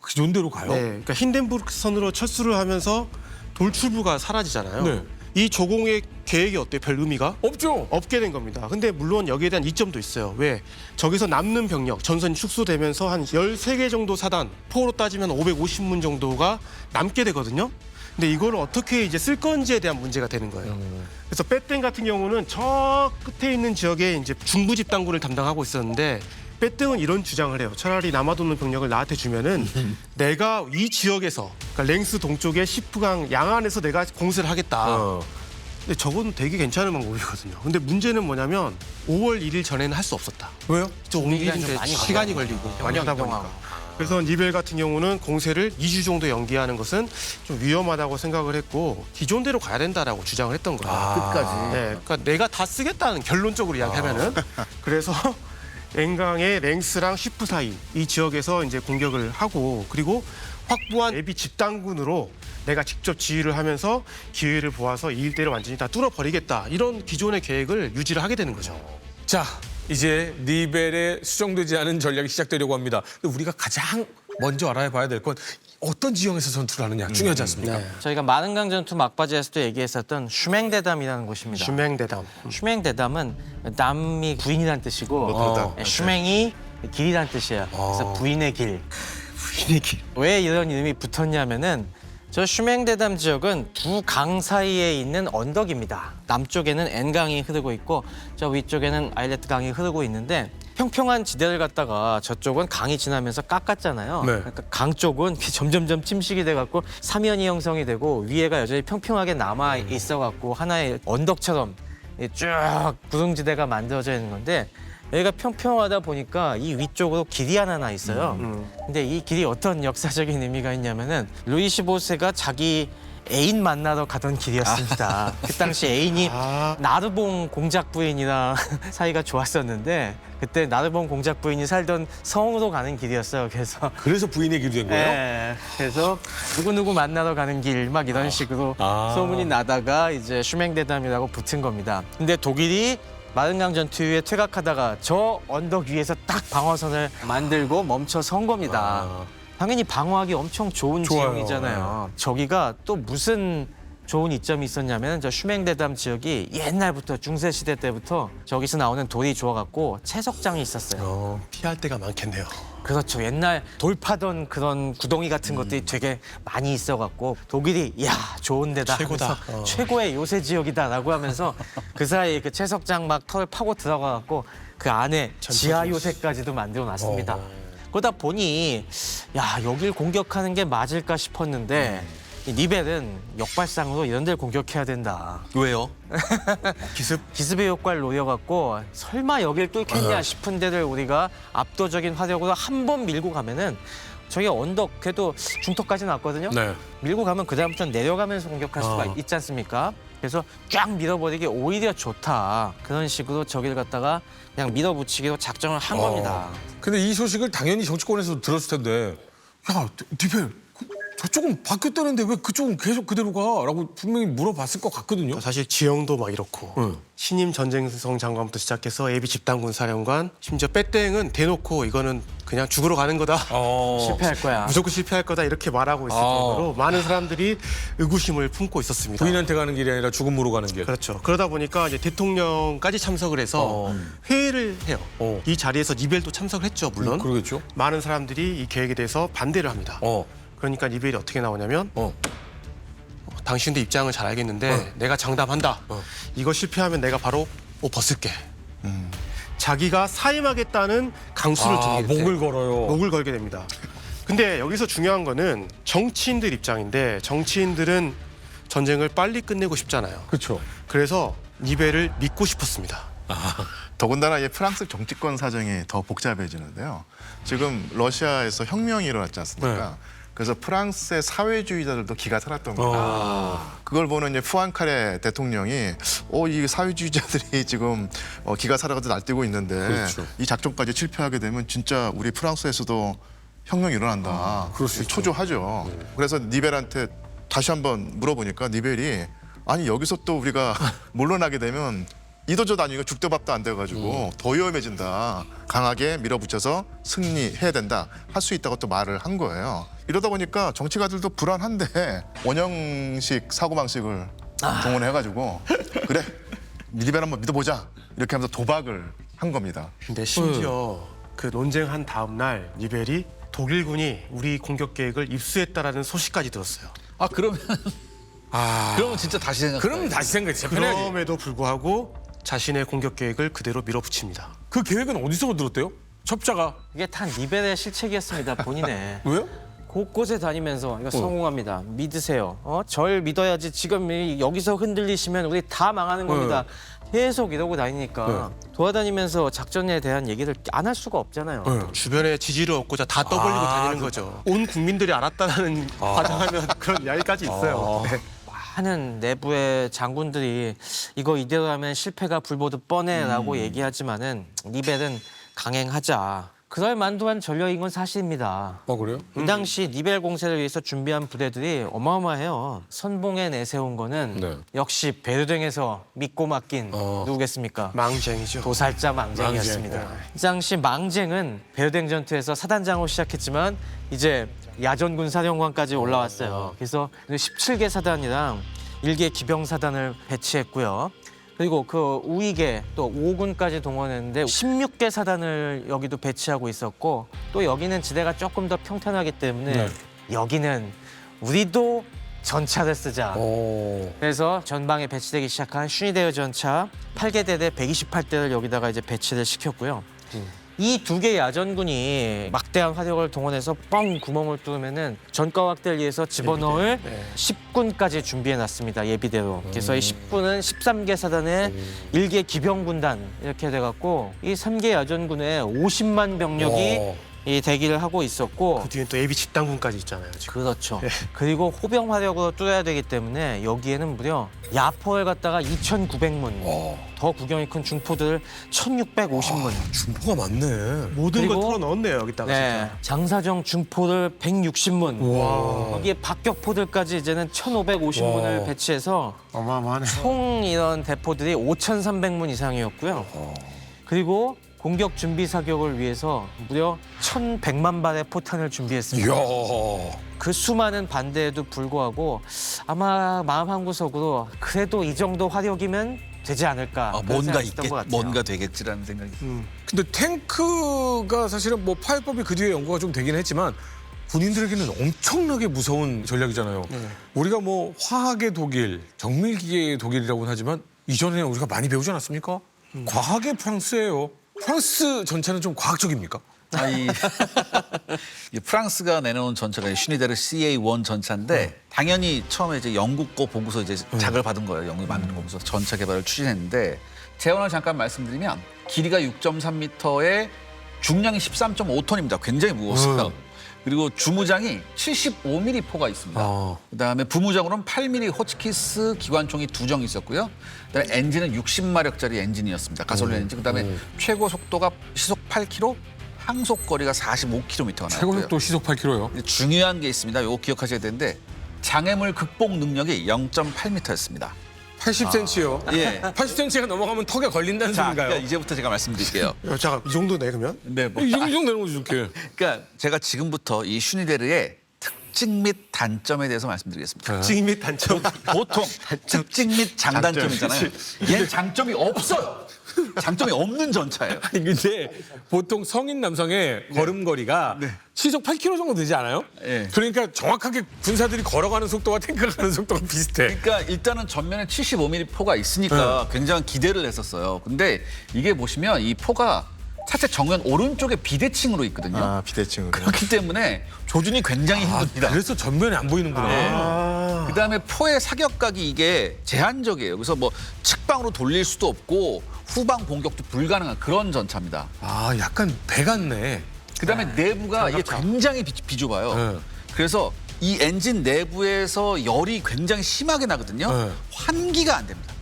기존대로 가요? 그러니까 힌덴부르크 선으로 철수를 하면서 돌출부가 사라지잖아요. 네. 이 조공의 계획이 어때요? 별 의미가 없죠. 없게 된 겁니다. 근데 물론 여기에 대한 이점도 있어요. 왜? 저기서 남는 병력, 전선이 축소되면서 한 13개 정도 사단, 포로 따지면 550문 정도가 남게 되거든요. 근데 이걸 어떻게 이제 쓸 건지에 대한 문제가 되는 거예요. 그래서 빼땡 같은 경우는 저 끝에 있는 지역에 이제 중부 집단군을 담당하고 있었는데 빼땡은 이런 주장을 해요. 차라리 남아도는 병력을 나한테 주면은 내가 이 지역에서 그러니까 랭스 동쪽의 시프강 양안에서 내가 공세를 하겠다. 근데 저건 되게 괜찮은 방법이거든요. 근데 문제는 뭐냐면 5월 1일 전에는 할 수 없었다. 왜요? 저 옮기는데 많이 시간이 걸려요. 걸리고 많이 하다 보니까. 이동하고. 그래서 니벨 같은 경우는 공세를 2주 정도 연기하는 것은 좀 위험하다고 생각을 했고 기존대로 가야 된다라고 주장을 했던 거예요. 끝까지. 네, 그러니까 내가 다 쓰겠다는 결론적으로 이야기하면은 그래서 앵강의 랭스랑 시프 사이 이 지역에서 이제 공격을 하고 그리고 확보한 예비 집단군으로 내가 직접 지휘를 하면서 기회를 보아서 이 일대를 완전히 다 뚫어버리겠다 이런 기존의 계획을 유지를 하게 되는 거죠. 자, 이제 니벨의 수정되지 않은 전략이 시작되려고 합니다. 근데 우리가 가장 먼저 알아봐야 될 건 어떤 지형에서 전투를 하느냐 중요하지 않습니까? 저희가 마른강 전투 막바지에서도 얘기했었던 슈맹대담이라는 곳입니다. 슈맹대담. 슈맹대담은 남이 부인이란 뜻이고 노트르담. 슈맹이 길이란 뜻이에요. 그래서 부인의 길. 부인의 길. 왜 이런 이름이 붙었냐면은 저 슈맹대담 지역은 두 강 사이에 있는 언덕입니다. 남쪽에는 N강이 흐르고 있고 저 위쪽에는 아일레트 강이 흐르고 있는데 평평한 지대를 갖다가 저쪽은 강이 지나면서 깎았잖아요. 네. 그러니까 강 쪽은 점점점 침식이 돼갖고 사면이 형성이 되고 위에가 여전히 평평하게 남아 있어갖고 하나의 언덕처럼 쭉 구릉지대가 만들어져 있는 건데 여기가 평평하다 보니까 이 위쪽으로 길이 하나 나 있어요. 근데 이 길이 어떤 역사적인 의미가 있냐면은 루이 15세가 자기 애인 만나러 가던 길이었습니다. 그 당시 애인이 나르봉 공작 부인이랑 사이가 좋았었는데 그때 나르봉 공작 부인이 살던 성으로 가는 길이었어요. 그래서 부인의 길이 된 거예요? 네, 그래서 누구누구 만나러 가는 길 막 이런 식으로 소문이 나다가 이제 슈맹대담이라고 붙은 겁니다. 근데 독일이 마른강 전투 이후에 퇴각하다가 저 언덕 위에서 딱 방어선을 만들고 멈춰 선 겁니다. 당연히 방어하기 엄청 좋은 좋아요. 지형이잖아요. 저기가 또 무슨 좋은 이점이 있었냐면 저 슈맹대담 지역이 옛날부터 중세시대 때부터 저기서 나오는 돌이 좋아갖고 채석장이 있었어요. 피할 때가 많겠네요. 그렇죠. 옛날 돌파던 그런 구덩이 같은 것들이 되게 많이 있어갖고 독일이 야 좋은 데다 최고다. 하면서 최고의 요새 지역이다라고 하면서 그 사이에 그 채석장 막 털을 파고 들어가갖고 그 안에 지하 요새까지도 만들어놨습니다. 그러다 보니 야 여길 공격하는 게 맞을까 싶었는데 이 니벨은 역발상으로 이런 데를 공격해야 된다. 왜요? 기습의 효과를 노려갖고 설마 여길 뚫겠냐 싶은 데를 우리가 압도적인 화력으로 한 번 밀고 가면은 저기 언덕 그래도 중턱까지는 왔거든요. 네. 밀고 가면 그다음부터는 내려가면서 공격할 수가 있지 않습니까? 그래서 쫙 밀어버리기 오히려 좋다. 그런 식으로 저기를 갖다가 그냥 밀어붙이기로 작정을 한 겁니다. 근데 이 소식을 당연히 정치권에서 들었을 텐데 야, 니벨 저쪽은 바뀌었다는데 왜 그쪽은 계속 그대로 가? 라고 분명히 물어봤을 것 같거든요. 사실 지형도 막 이렇고 신임 전쟁성 장관부터 시작해서 예비 집단군 사령관 심지어 빼땡은 대놓고 이거는 그냥 죽으러 가는 거다. 실패할 거야. 무조건 실패할 거다 이렇게 말하고 있을 정도로 많은 사람들이 의구심을 품고 있었습니다. 부인한테 가는 길이 아니라 죽음으로 가는 길. 그렇죠. 그러다 보니까 이제 대통령까지 참석을 해서 회의를 해요. 이 자리에서 니벨도 참석을 했죠, 물론. 그러겠죠. 많은 사람들이 이 계획에 대해서 반대를 합니다. 그러니까 니벨이 어떻게 나오냐면 당신도 입장을 잘 알겠는데 내가 장담한다. 이거 실패하면 내가 바로 옷 벗을게. 자기가 사임하겠다는 강수를 두게 돼. 목을 걸어요. 목을 걸게 됩니다. 근데 여기서 중요한 거는 정치인들 입장인데 정치인들은 전쟁을 빨리 끝내고 싶잖아요. 그렇죠. 그래서 니벨을 믿고 싶었습니다. 더군다나 이 프랑스 정치권 사정이 더 복잡해지는데요. 지금 러시아에서 혁명이 일어났지 않습니까? 그래서 프랑스의 사회주의자들도 기가 살았던 겁니다. 그걸 보는 이제 푸앙카레 대통령이 이 사회주의자들이 지금 기가 살아가지고 날뛰고 있는데 그렇죠. 이 작전까지 실패하게 되면 진짜 우리 프랑스에서도 혁명이 일어난다. 그럴 수 있죠. 초조하죠. 그래서 니벨한테 다시 한번 물어보니까 니벨이 아니 여기서 또 우리가 물러나게 되면 이도저도 아니고 죽도 밥도 안 돼가지고 더 위험해진다. 강하게 밀어붙여서 승리해야 된다. 할 수 있다고 또 말을 한 거예요. 이러다 보니까 정치가들도 불안한데 원형식 사고방식을 동원해가지고 그래 리벨 한번 믿어보자 이렇게 하면서 도박을 한 겁니다. 근데 심지어 그 논쟁한 다음 날 리벨이 독일군이 우리 공격 계획을 입수했다라는 소식까지 들었어요. 아 그러면 그러면 진짜 다시 생각. 그럼 다시 생각해 해야지. 그럼에도 불구하고 자신의 공격 계획을 그대로 밀어붙입니다. 그 계획은 어디서 들었대요? 첩자가. 이게 다 리벨의 실책이었습니다. 본인의. 왜요? 곳곳에 다니면서 이거 성공합니다. 믿으세요. 절 믿어야지. 지금 여기서 흔들리시면 우리 다 망하는 겁니다. 계속 이러고 다니니까 돌아다니면서 작전에 대한 얘기를 안 할 수가 없잖아요. 주변에 지지를 얻고자 다 떠벌리고 다니는 거죠. 온 국민들이 알았다는 과장하면 그런 이야기까지 있어요. 네. 많은 내부의 장군들이 이거 이대로 하면 실패가 불보듯 뻔해라고 얘기하지만은 리벨은 강행하자. 그럴 만두한 전력인 건 사실입니다. 그래요? 이 당시 리벨 공세를 위해서 준비한 부대들이 어마어마해요. 선봉에 내세운 거는 네. 역시 베르댕에서 믿고 맡긴 누구겠습니까? 망쟁이죠. 도살자 망쟁이었습니다. 이 당시 망쟁은 베르댕 전투에서 사단장으로 시작했지만 이제 야전군 사령관까지 올라왔어요. 그래서 17개 사단이랑 1개 기병사단을 배치했고요. 그리고 그 우익에 또 5군까지 동원했는데 16개 사단을 여기도 배치하고 있었고 또 여기는 지대가 조금 더 평탄하기 때문에 여기는 우리도 전차를 쓰자. 그래서 전방에 배치되기 시작한 슈니데어 전차 8개 대대 128대를 여기다가 이제 배치를 시켰고요. 이 두 개의 야전군이 막대한 화력을 동원해서 뻥 구멍을 뚫으면은 전과 확대를 위해서 집어넣을 10군까지 준비해놨습니다. 예비대로. 그래서 이 10군은 13개 사단의 1개 기병군단 이렇게 돼갖고 이 3개 야전군에 50만 병력이 이 대기를 하고 있었고 그 뒤엔 또 예비 집단군까지 있잖아요. 지금. 그렇죠. 그리고 호병 화력으로 뚫어야 되기 때문에 여기에는 무려 야포를 갖다가 2,900문, 더 구경이 큰 중포들을 1,650문. 중포가 많네. 모든 걸 그리고- 털어 넣었네요 여기다가 네, 장사정 중포를 160문. 거기에 박격포들까지 이제는 1,550문을 배치해서 진짜. 어마어마하네. 총 이런 대포들이 5,300문 이상이었고요. 그리고 공격 준비 사격을 위해서 무려 1,100만 발의 포탄을 준비했습니다. 이야. 그 수많은 반대에도 불구하고 아마 마음 한구석으로 그래도 이 정도 화력이면 되지 않을까. 그런 뭔가 생각이 있겠, 있었던 것 같아요. 뭔가 되겠지라는 생각이. 근데 탱크가 사실은 뭐 파열법이 그 뒤에 연구가 좀 되긴 했지만 군인들에게는 엄청나게 무서운 전략이잖아요. 우리가 뭐 화학의 독일, 정밀기계의 독일이라고는 하지만 이전에 우리가 많이 배우지 않았습니까? 과학의 프랑스예요. 프랑스 전차는 좀 과학적입니까? 이 프랑스가 내놓은 전차가 슈니데르 CA1 전차인데 당연히 처음에 이제 영국 거 보고서 이제 자극을 받은 거예요. 영국이 만드는 거 보고서 전차 개발을 추진했는데 재원을 잠깐 말씀드리면 길이가 6.3m에 중량이 13.5톤입니다. 굉장히 무거웠어요. 그리고 주무장이 75mm 포가 있습니다. 그다음에 부무장으로는 8mm 호치키스 기관총이 2정 있었고요. 그다음에 엔진은 60마력짜리 엔진이었습니다. 가솔린 엔진. 그다음에 최고 속도가 시속 8km, 항속 거리가 45km가 최고 나왔고요. 속도 시속 8km요. 중요한 게 있습니다. 이거 기억하셔야 되는데 장애물 극복 능력이 0.8m였습니다. 80cm요. 예. 80cm가 넘어가면 턱에 걸린다는 자, 소린가요? 그러니까 이제부터 제가 말씀드릴게요. 잠깐 이 정도네 그러면? 네, 뭐. 이 정도 되는 거죠, 이렇게. 그러니까 제가 지금부터 이 슈니데르의 특징 및 단점에 대해서 말씀드리겠습니다. 특징 및 단점. 보통 특징 및 장단점이잖아요. 얘는 장점이 없어요. 장점이 없는 전차예요. 아니, 근데 보통 성인 남성의 걸음걸이가 시속 8km 정도 되지 않아요? 네. 그러니까 정확하게 군사들이 걸어가는 속도와 탱크가 가는 속도가 비슷해. 그러니까 일단은 전면에 75mm 포가 있으니까 굉장한 기대를 했었어요. 근데 이게 보시면 이 포가 차체 정면 오른쪽에 비대칭으로 있거든요. 아 비대칭으로. 그렇기 때문에 조준이 굉장히 힘듭니다. 그래서 전면에 안 보이는구나. 그다음에 포의 사격각이 이게 제한적이에요. 그래서 뭐 측방으로 돌릴 수도 없고 후방 공격도 불가능한 그런 전차입니다. 아, 약간 배 같네. 그다음에 내부가 이게 굉장히 비좁아요. 네. 그래서 이 엔진 내부에서 열이 굉장히 심하게 나거든요. 네. 환기가 안 됩니다.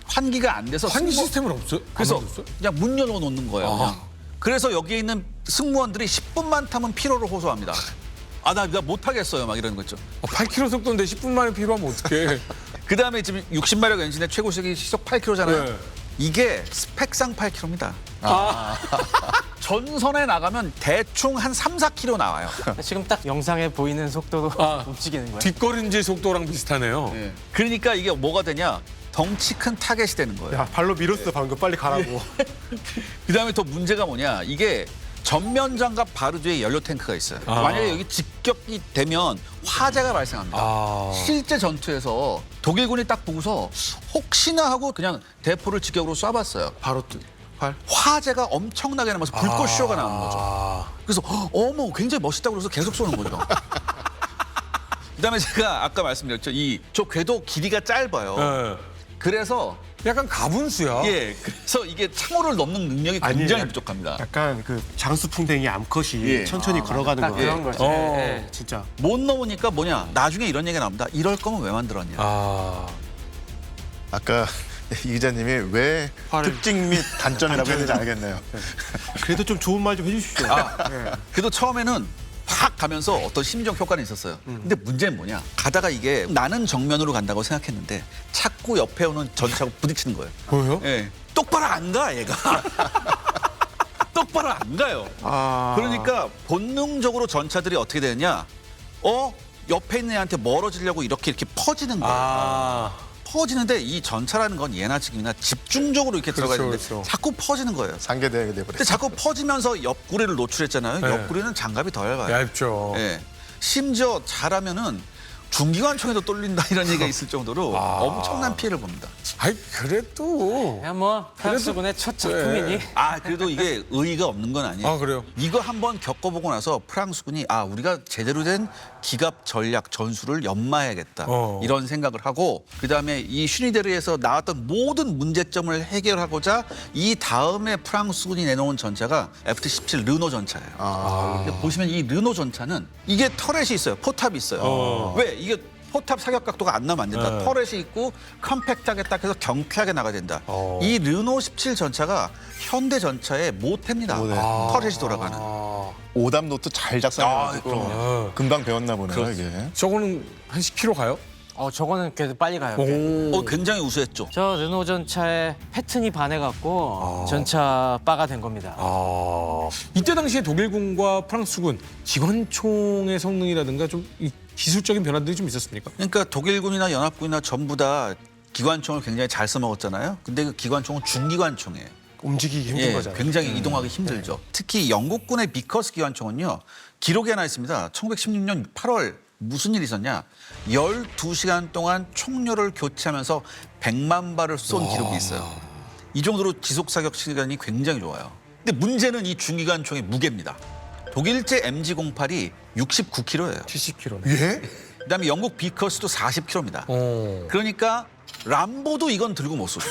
환기가 안 돼서 환기 승무- 시스템은 없어요? 그래서 안 만들었어요? 그냥 문 열어 놓는 거예요. 아. 그냥. 그래서 여기에 있는 승무원들이 10분만 타면 피로를 호소합니다. 아, 나 못 하겠어요. 막 이러는 거죠. 8km 속도인데 10분 만에 필요하면 어떡해. 그다음에 지금 60마력 엔진의 최고 시속이 8km잖아요. 네. 이게 스펙상 8km입니다. 전선에 나가면 대충 한 3, 4km 나와요. 지금 딱 영상에 보이는 속도로 움직이는 거예요. 뒷걸음질 속도랑 비슷하네요. 그러니까 이게 뭐가 되냐? 덩치 큰 타겟이 되는 거예요. 야 발로 밀었어 방금 빨리 가라고. 그다음에 또 문제가 뭐냐? 이게 전면 장갑 바로 뒤에 연료 탱크가 있어요. 만약에 여기 직격이 되면 화재가 발생합니다. 실제 전투에서 독일군이 딱 보고서 혹시나 하고 그냥 대포를 직격으로 쏴봤어요. 바로 활. 화재가 엄청나게 나면서 불꽃 쇼가 나오는 거죠. 그래서 어머 굉장히 멋있다고 그래서 계속 쏘는 거죠. 그다음에 제가 아까 말씀드렸죠. 저 궤도 길이가 짧아요. 네. 그래서 약간 가분수야. 그래서 이게 창호를 넘는 능력이 굉장히 부족합니다. 약간 그 장수풍뎅이 암컷이 예. 천천히 걸어가는 딱 거예요. 그런 거죠. 예, 진짜. 못 넘으니까 뭐냐? 나중에 이런 얘기가 나옵니다. 이럴 거면 왜 만들었냐? 아까 이 기자님이 왜 화를- 특징 및 단점이라고 했는지 알겠네요. 그래도 좀 좋은 말 좀 해주십시오. 그래도 처음에는 팍 가면서 어떤 심리적 효과는 있었어요. 근데 문제는 뭐냐? 가다가 이게 나는 정면으로 간다고 생각했는데 자꾸 옆에 오는 전차하고 부딪히는 거예요. 뭐요? 예. 똑바로 안 가, 얘가. 똑바로 안 가요. 그러니까 본능적으로 전차들이 어떻게 되느냐? 옆에 있는 애한테 멀어지려고 이렇게 퍼지는 거예요. 퍼지는데 이 전차라는 건 예나 지금이나 집중적으로 이렇게 들어가야 되는데 그렇죠. 자꾸 퍼지는 거예요. 상계되게 근데 돼버렸어요. 자꾸 퍼지면서 옆구리를 노출했잖아요. 네. 옆구리는 장갑이 더 얇아요. 얇죠. 예. 심지어 잘하면은 중기관총에도 뚫린다 이런 얘기가 있을 정도로 엄청난 피해를 봅니다. 아이 그래도 그냥 뭐 프랑스군의 첫 작품이니. 그래도 이게 의의가 없는 건 아니에요. 그래요? 이거 한번 겪어보고 나서 프랑스군이 우리가 제대로 된 기갑 전략 전술을 연마해야겠다 이런 생각을 하고 그다음에 이 슈니데르에서 나왔던 모든 문제점을 해결하고자 이 다음에 프랑스군이 내놓은 전차가 F-17 르노 전차예요. 근데 보시면 이 르노 전차는 이게 터렛이 있어요. 포탑이 있어요. 왜? 이게 포탑 사격 각도가 안 나면 안 된다. 터렛이 있고 컴팩트하게 딱 해서 경쾌하게 나가야 된다. 이 르노 17 전차가 현대 전차의 모태입니다. 터렛이 돌아가는. 오답 노트 잘 작성해가지고 금방 배웠나 보네요 이게. 저거는 한 10km 가요? 저거는 그래도 빨리 가요. 굉장히 우수했죠. 저 르노 전차에 패턴이 반해갖고 전차 바가 된 겁니다. 이때 당시에 독일군과 프랑스군 기관총의 성능이라든가 좀 이 기술적인 변화들이 좀 있었습니까? 그러니까 독일군이나 연합군이나 전부 다 기관총을 굉장히 잘 써먹었잖아요. 근데 그 기관총은 중기관총이에요. 움직이기 힘든 거잖아요. 굉장히 이동하기 힘들죠. 특히 영국군의 비커스 기관총은요. 기록이 하나 있습니다. 1916년 8월 무슨 일이 있었냐. 12시간 동안 총료를 교체하면서 100만 발을 쏜 기록이 있어요. 이 정도로 지속 사격 시간이 굉장히 좋아요. 근데 문제는 이 중기관총의 무게입니다. 독일제 MG08이 69kg예요. 70km. 예? 그다음에 영국 비커스도 40kg입니다. 그러니까 람보도 이건 들고 못 쏘죠.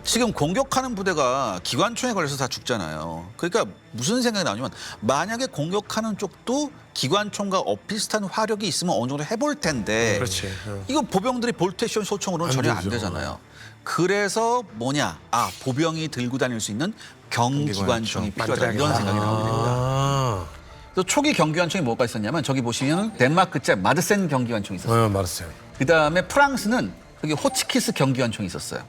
지금 공격하는 부대가 기관총에 걸려서 다 죽잖아요. 그러니까 무슨 생각이 나냐면 만약에 공격하는 쪽도 기관총과 엇비슷한 화력이 있으면 어느 정도 해볼 텐데 그렇지. 이거 보병들이 볼트액션 소총으로는 전혀 안 되죠. 되잖아요. 그래서 뭐냐? 보병이 들고 다닐 수 있는 경기관총이 필요하다 이런 생각이 나오게 됩니다. 그래서 초기 경기관총이 뭐가 있었냐면 저기 보시면 덴마크제 마드센 경기관총이 있었어요. 말았어요. 그다음에 프랑스는 여기 호치키스 경기관총이 있었어요.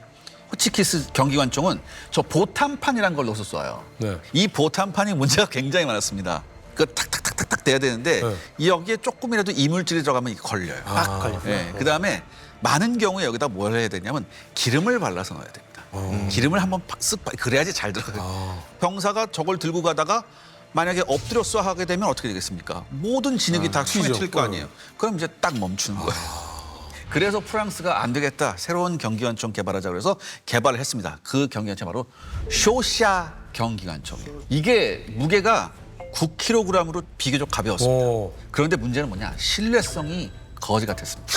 호치키스 경기관총은 저 보탄판이라는 걸 넣어서 쏴요. 네. 이 보탄판이 문제가 굉장히 많았습니다. 그 탁탁탁탁탁 돼야 되는데 여기에 조금이라도 이물질이 들어가면 이게 걸려요. 딱 걸려요. 네. 그다음에 많은 경우에 여기다 뭘 해야 되냐면 기름을 발라서 넣어야 됩니다. 기름을 한번 쓱 그래야지 잘 들어가요. 병사가 저걸 들고 가다가 만약에 엎드려 쏴 하게 되면 어떻게 되겠습니까? 모든 진흙이 다 손에 튀죠. 튈 거 아니에요. 그럼 이제 딱 멈추는 거예요. 그래서 프랑스가 안 되겠다. 새로운 경기관총 개발하자 그래서 개발을 했습니다. 그 경기관총 바로 쇼샤 경기관총이에요. 이게 무게가 9kg으로 비교적 가벼웠습니다. 그런데 문제는 뭐냐? 신뢰성이 거지 같았습니다.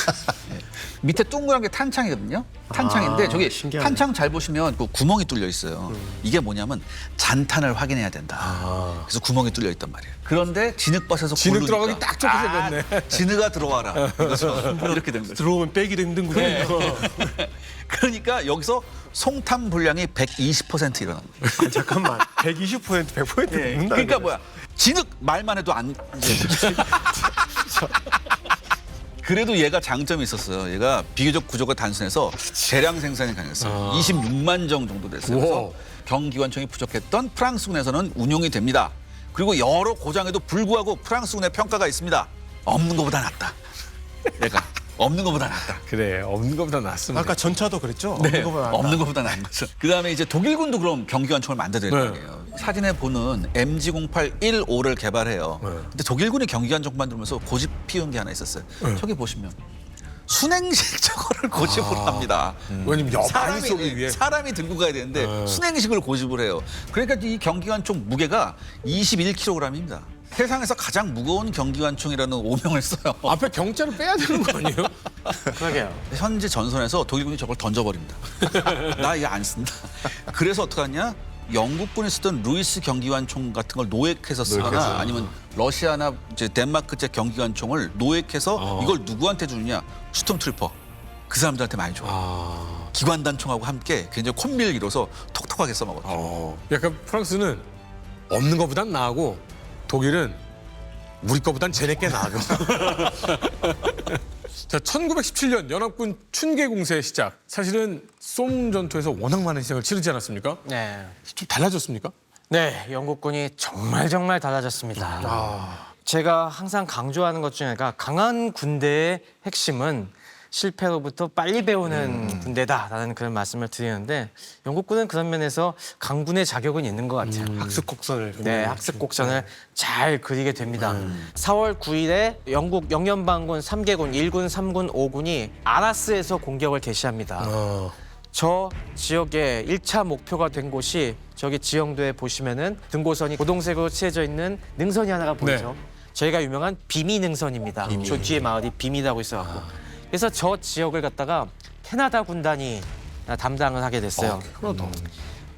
예. 밑에 동그란 게 탄창이거든요. 탄창인데 저기 신기하네. 탄창 잘 보시면 그 구멍이 뚫려 있어요. 이게 뭐냐면 잔탄을 확인해야 된다. 그래서 구멍이 뚫려 있단 말이에요. 그런데 진흙밭에서 진흙 고르니까 들어가기 딱 좋게 생겼네. 진흙아 들어와라. 이거죠. 이렇게 된 거죠. 들어오면 빼기도 힘든군요. 그러니까 여기서 송탄 분량이 120% 일어납니다. 잠깐만. 120% 100% 예. 먹는다. 그러니까 뭐야? 진흙 말만 해도 안. 그래도 얘가 장점이 있었어요. 얘가 비교적 구조가 단순해서 대량 생산이 가능했어요. 26만 정 정도 됐어요. 그래서 경기관총이 부족했던 프랑스군에서는 운용이 됩니다. 그리고 여러 고장에도 불구하고 프랑스군의 평가가 있습니다. 없는 것보다 낫다. 얘가 없는 것보다 낫다. 그래, 없는 것보다 낫습니다. 아까 전차도 그랬죠. 네, 없는 것보다 낫다. 없는 것보다 나은 거죠. 그다음에 이제 독일군도 그럼 경기관총을 만들어야 될 거 네. 아니에요. 사진에 보는 MG0815를 개발해요. 근데 독일군이 경기관총 만들면서 고집 피운 게 하나 있었어요. 저기 보시면 순행식 저거를 고집을 합니다. 왜냐면 많이 쏘기 위해. 사람이 들고 가야 되는데 순행식을 고집을 해요. 그러니까 이 경기관총 무게가 21kg입니다. 세상에서 가장 무거운 경기관총이라는 오명을 써요. 앞에 경자를 빼야 되는 거 아니에요? 그러게요. 현재 전선에서 독일군이 저걸 던져버립니다. 나 이거 안 쓴다. 그래서 어떡하냐? 영국군이 쓰던 루이스 경기관총 같은 걸 노획해서 쓰거나 아니면 러시아나 이제 덴마크제 경기관총을 노획해서 이걸 누구한테 주느냐? 스톰트루퍼. 그 사람들한테 많이 줘요. 기관단총하고 함께 굉장히 콤비를 이뤄서 톡톡하게 써먹었죠. 약간 프랑스는 없는 것보단 나하고 독일은 우리 것보단 쟤네께 나아가. 자, 1917년 연합군 춘계 공세의 시작. 사실은 쏨 전투에서 워낙 많은 희생을 치르지 않았습니까? 네. 좀 달라졌습니까? 네, 영국군이 정말 달라졌습니다. 제가 항상 강조하는 것 중에 하나가 강한 군대의 핵심은 실패로부터 빨리 배우는 군대다라는 그런 말씀을 드리는데 영국군은 그런 면에서 강군의 자격은 있는 것 같아요. 학습 곡선을. 네, 학습 곡선을 잘 그리게 됩니다. 4월 9일에 영국 영연방군 3개군 1군, 3군, 5군이 아라스에서 공격을 개시합니다. 저 지역의 1차 목표가 된 곳이 저기 지형도에 보시면은 등고선이 고동색으로 칠해져 있는 능선이 하나가 보이죠. 저희가 유명한 비미 능선입니다. 저 뒤에 마을이 비미라고 있어갖고. 그래서 저 지역을 갖다가 캐나다 군단이 담당을 하게 됐어요.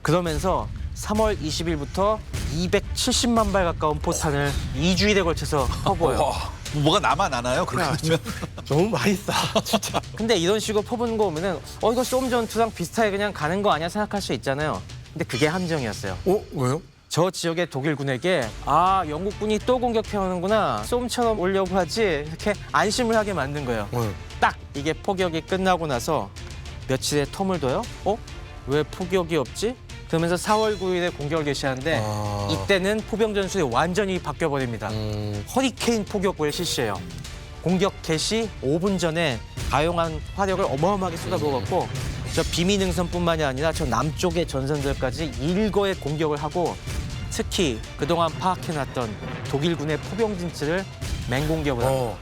그러면서 3월 20일부터 270만 발 가까운 포탄을 2주일에 걸쳐서 퍼부어요. 뭐가 남아나나요? 그렇게 되면? 너무 많이 쏴. 진짜. 근데 이런 식으로 퍼부는 거 보면은 이거 쏨 전투랑 비슷하게 그냥 가는 거 아니야 생각할 수 있잖아요. 근데 그게 함정이었어요. 왜요? 저 지역의 독일군에게 영국군이 또 공격해오는구나. 쏨처럼 오려고 하지 이렇게 안심을 하게 만든 거예요. 딱 이게 포격이 끝나고 나서 며칠의 텀을 둬요. 왜 포격이 없지? 그러면서 4월 9일에 공격을 개시하는데 이때는 포병 전술이 완전히 바뀌어버립니다. 허리케인 포격을 실시해요. 공격 개시 5분 전에 가용한 화력을 어마어마하게 쏟아부어갖고 저 비미 능선뿐만이 아니라 저 남쪽의 전선들까지 일거에 공격을 하고 특히 그동안 파악해놨던 독일군의 포병 진출을 맹공격을 합니다.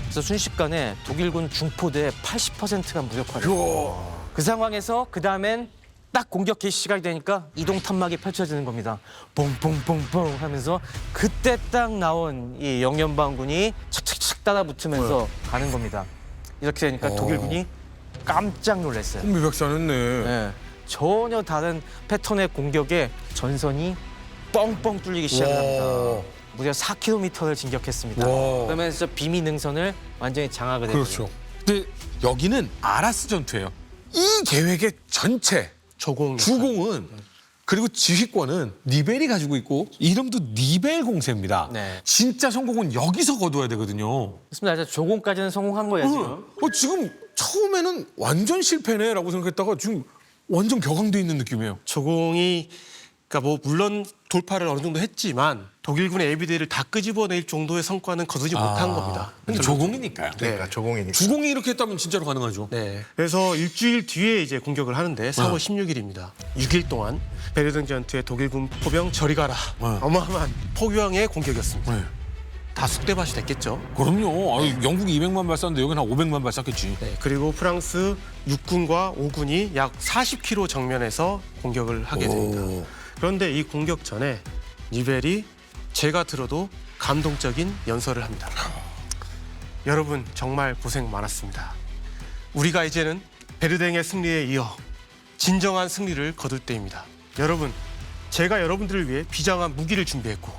그래서 순식간에 독일군 중포대의 80%가 무력화돼요. 그 상황에서 그 다음엔 딱 공격 개시 시각이 되니까 이동 탄막이 펼쳐지는 겁니다. 뽕뽕뽕뽕 하면서 그때 딱 나온 이 영연방군이 착착착 따라붙으면서 가는 겁니다. 이렇게 되니까 독일군이 깜짝 놀랐어요. 혼비백산했네. 네. 전혀 다른 패턴의 공격에 전선이 뻥뻥 뚫리기 시작합니다. 무려 4km를 진격했습니다. 그러면서 비미 능선을 완전히 장악을 했죠. 그렇죠. 근데 여기는 아라스 전투예요. 이 계획의 전체 주공은 그리고 지휘권은 니벨이 가지고 있고 이름도 니벨 공세입니다. 네. 진짜 성공은 여기서 거둬야 되거든요. 그렇습니다. 조공까지는 성공한 거예요, 지금. 지금 처음에는 완전 실패네라고 생각했다가 지금 완전 격앙돼 있는 느낌이에요. 조공이 그러니까 물론 돌파를 어느 정도 했지만 독일군의 예비대를 다 끄집어낼 정도의 성과는 거두지 못한 겁니다. 근데 조공이니까요. 그러니까 조공이니까. 주공이 이렇게 했다면 진짜로 가능하죠. 네. 그래서 일주일 뒤에 이제 공격을 하는데 4월 16일입니다. 6일 동안 베르든 전투의 독일군 포병 저리 가라. 어마어마한 포교왕의 공격이었습니다. 다 쑥대밭이 됐겠죠. 그럼요. 영국이 200만 발 쐈는데 여기는 한 500만 발 쐈겠지. 네, 그리고 프랑스 6군과 5군이 약 40km 정면에서 공격을 하게 됩니다. 그런데 이 공격 전에 니벨이 제가 들어도 감동적인 연설을 합니다. 여러분 정말 고생 많았습니다. 우리가 이제는 베르댕의 승리에 이어 진정한 승리를 거둘 때입니다. 여러분, 제가 여러분들을 위해 비장한 무기를 준비했고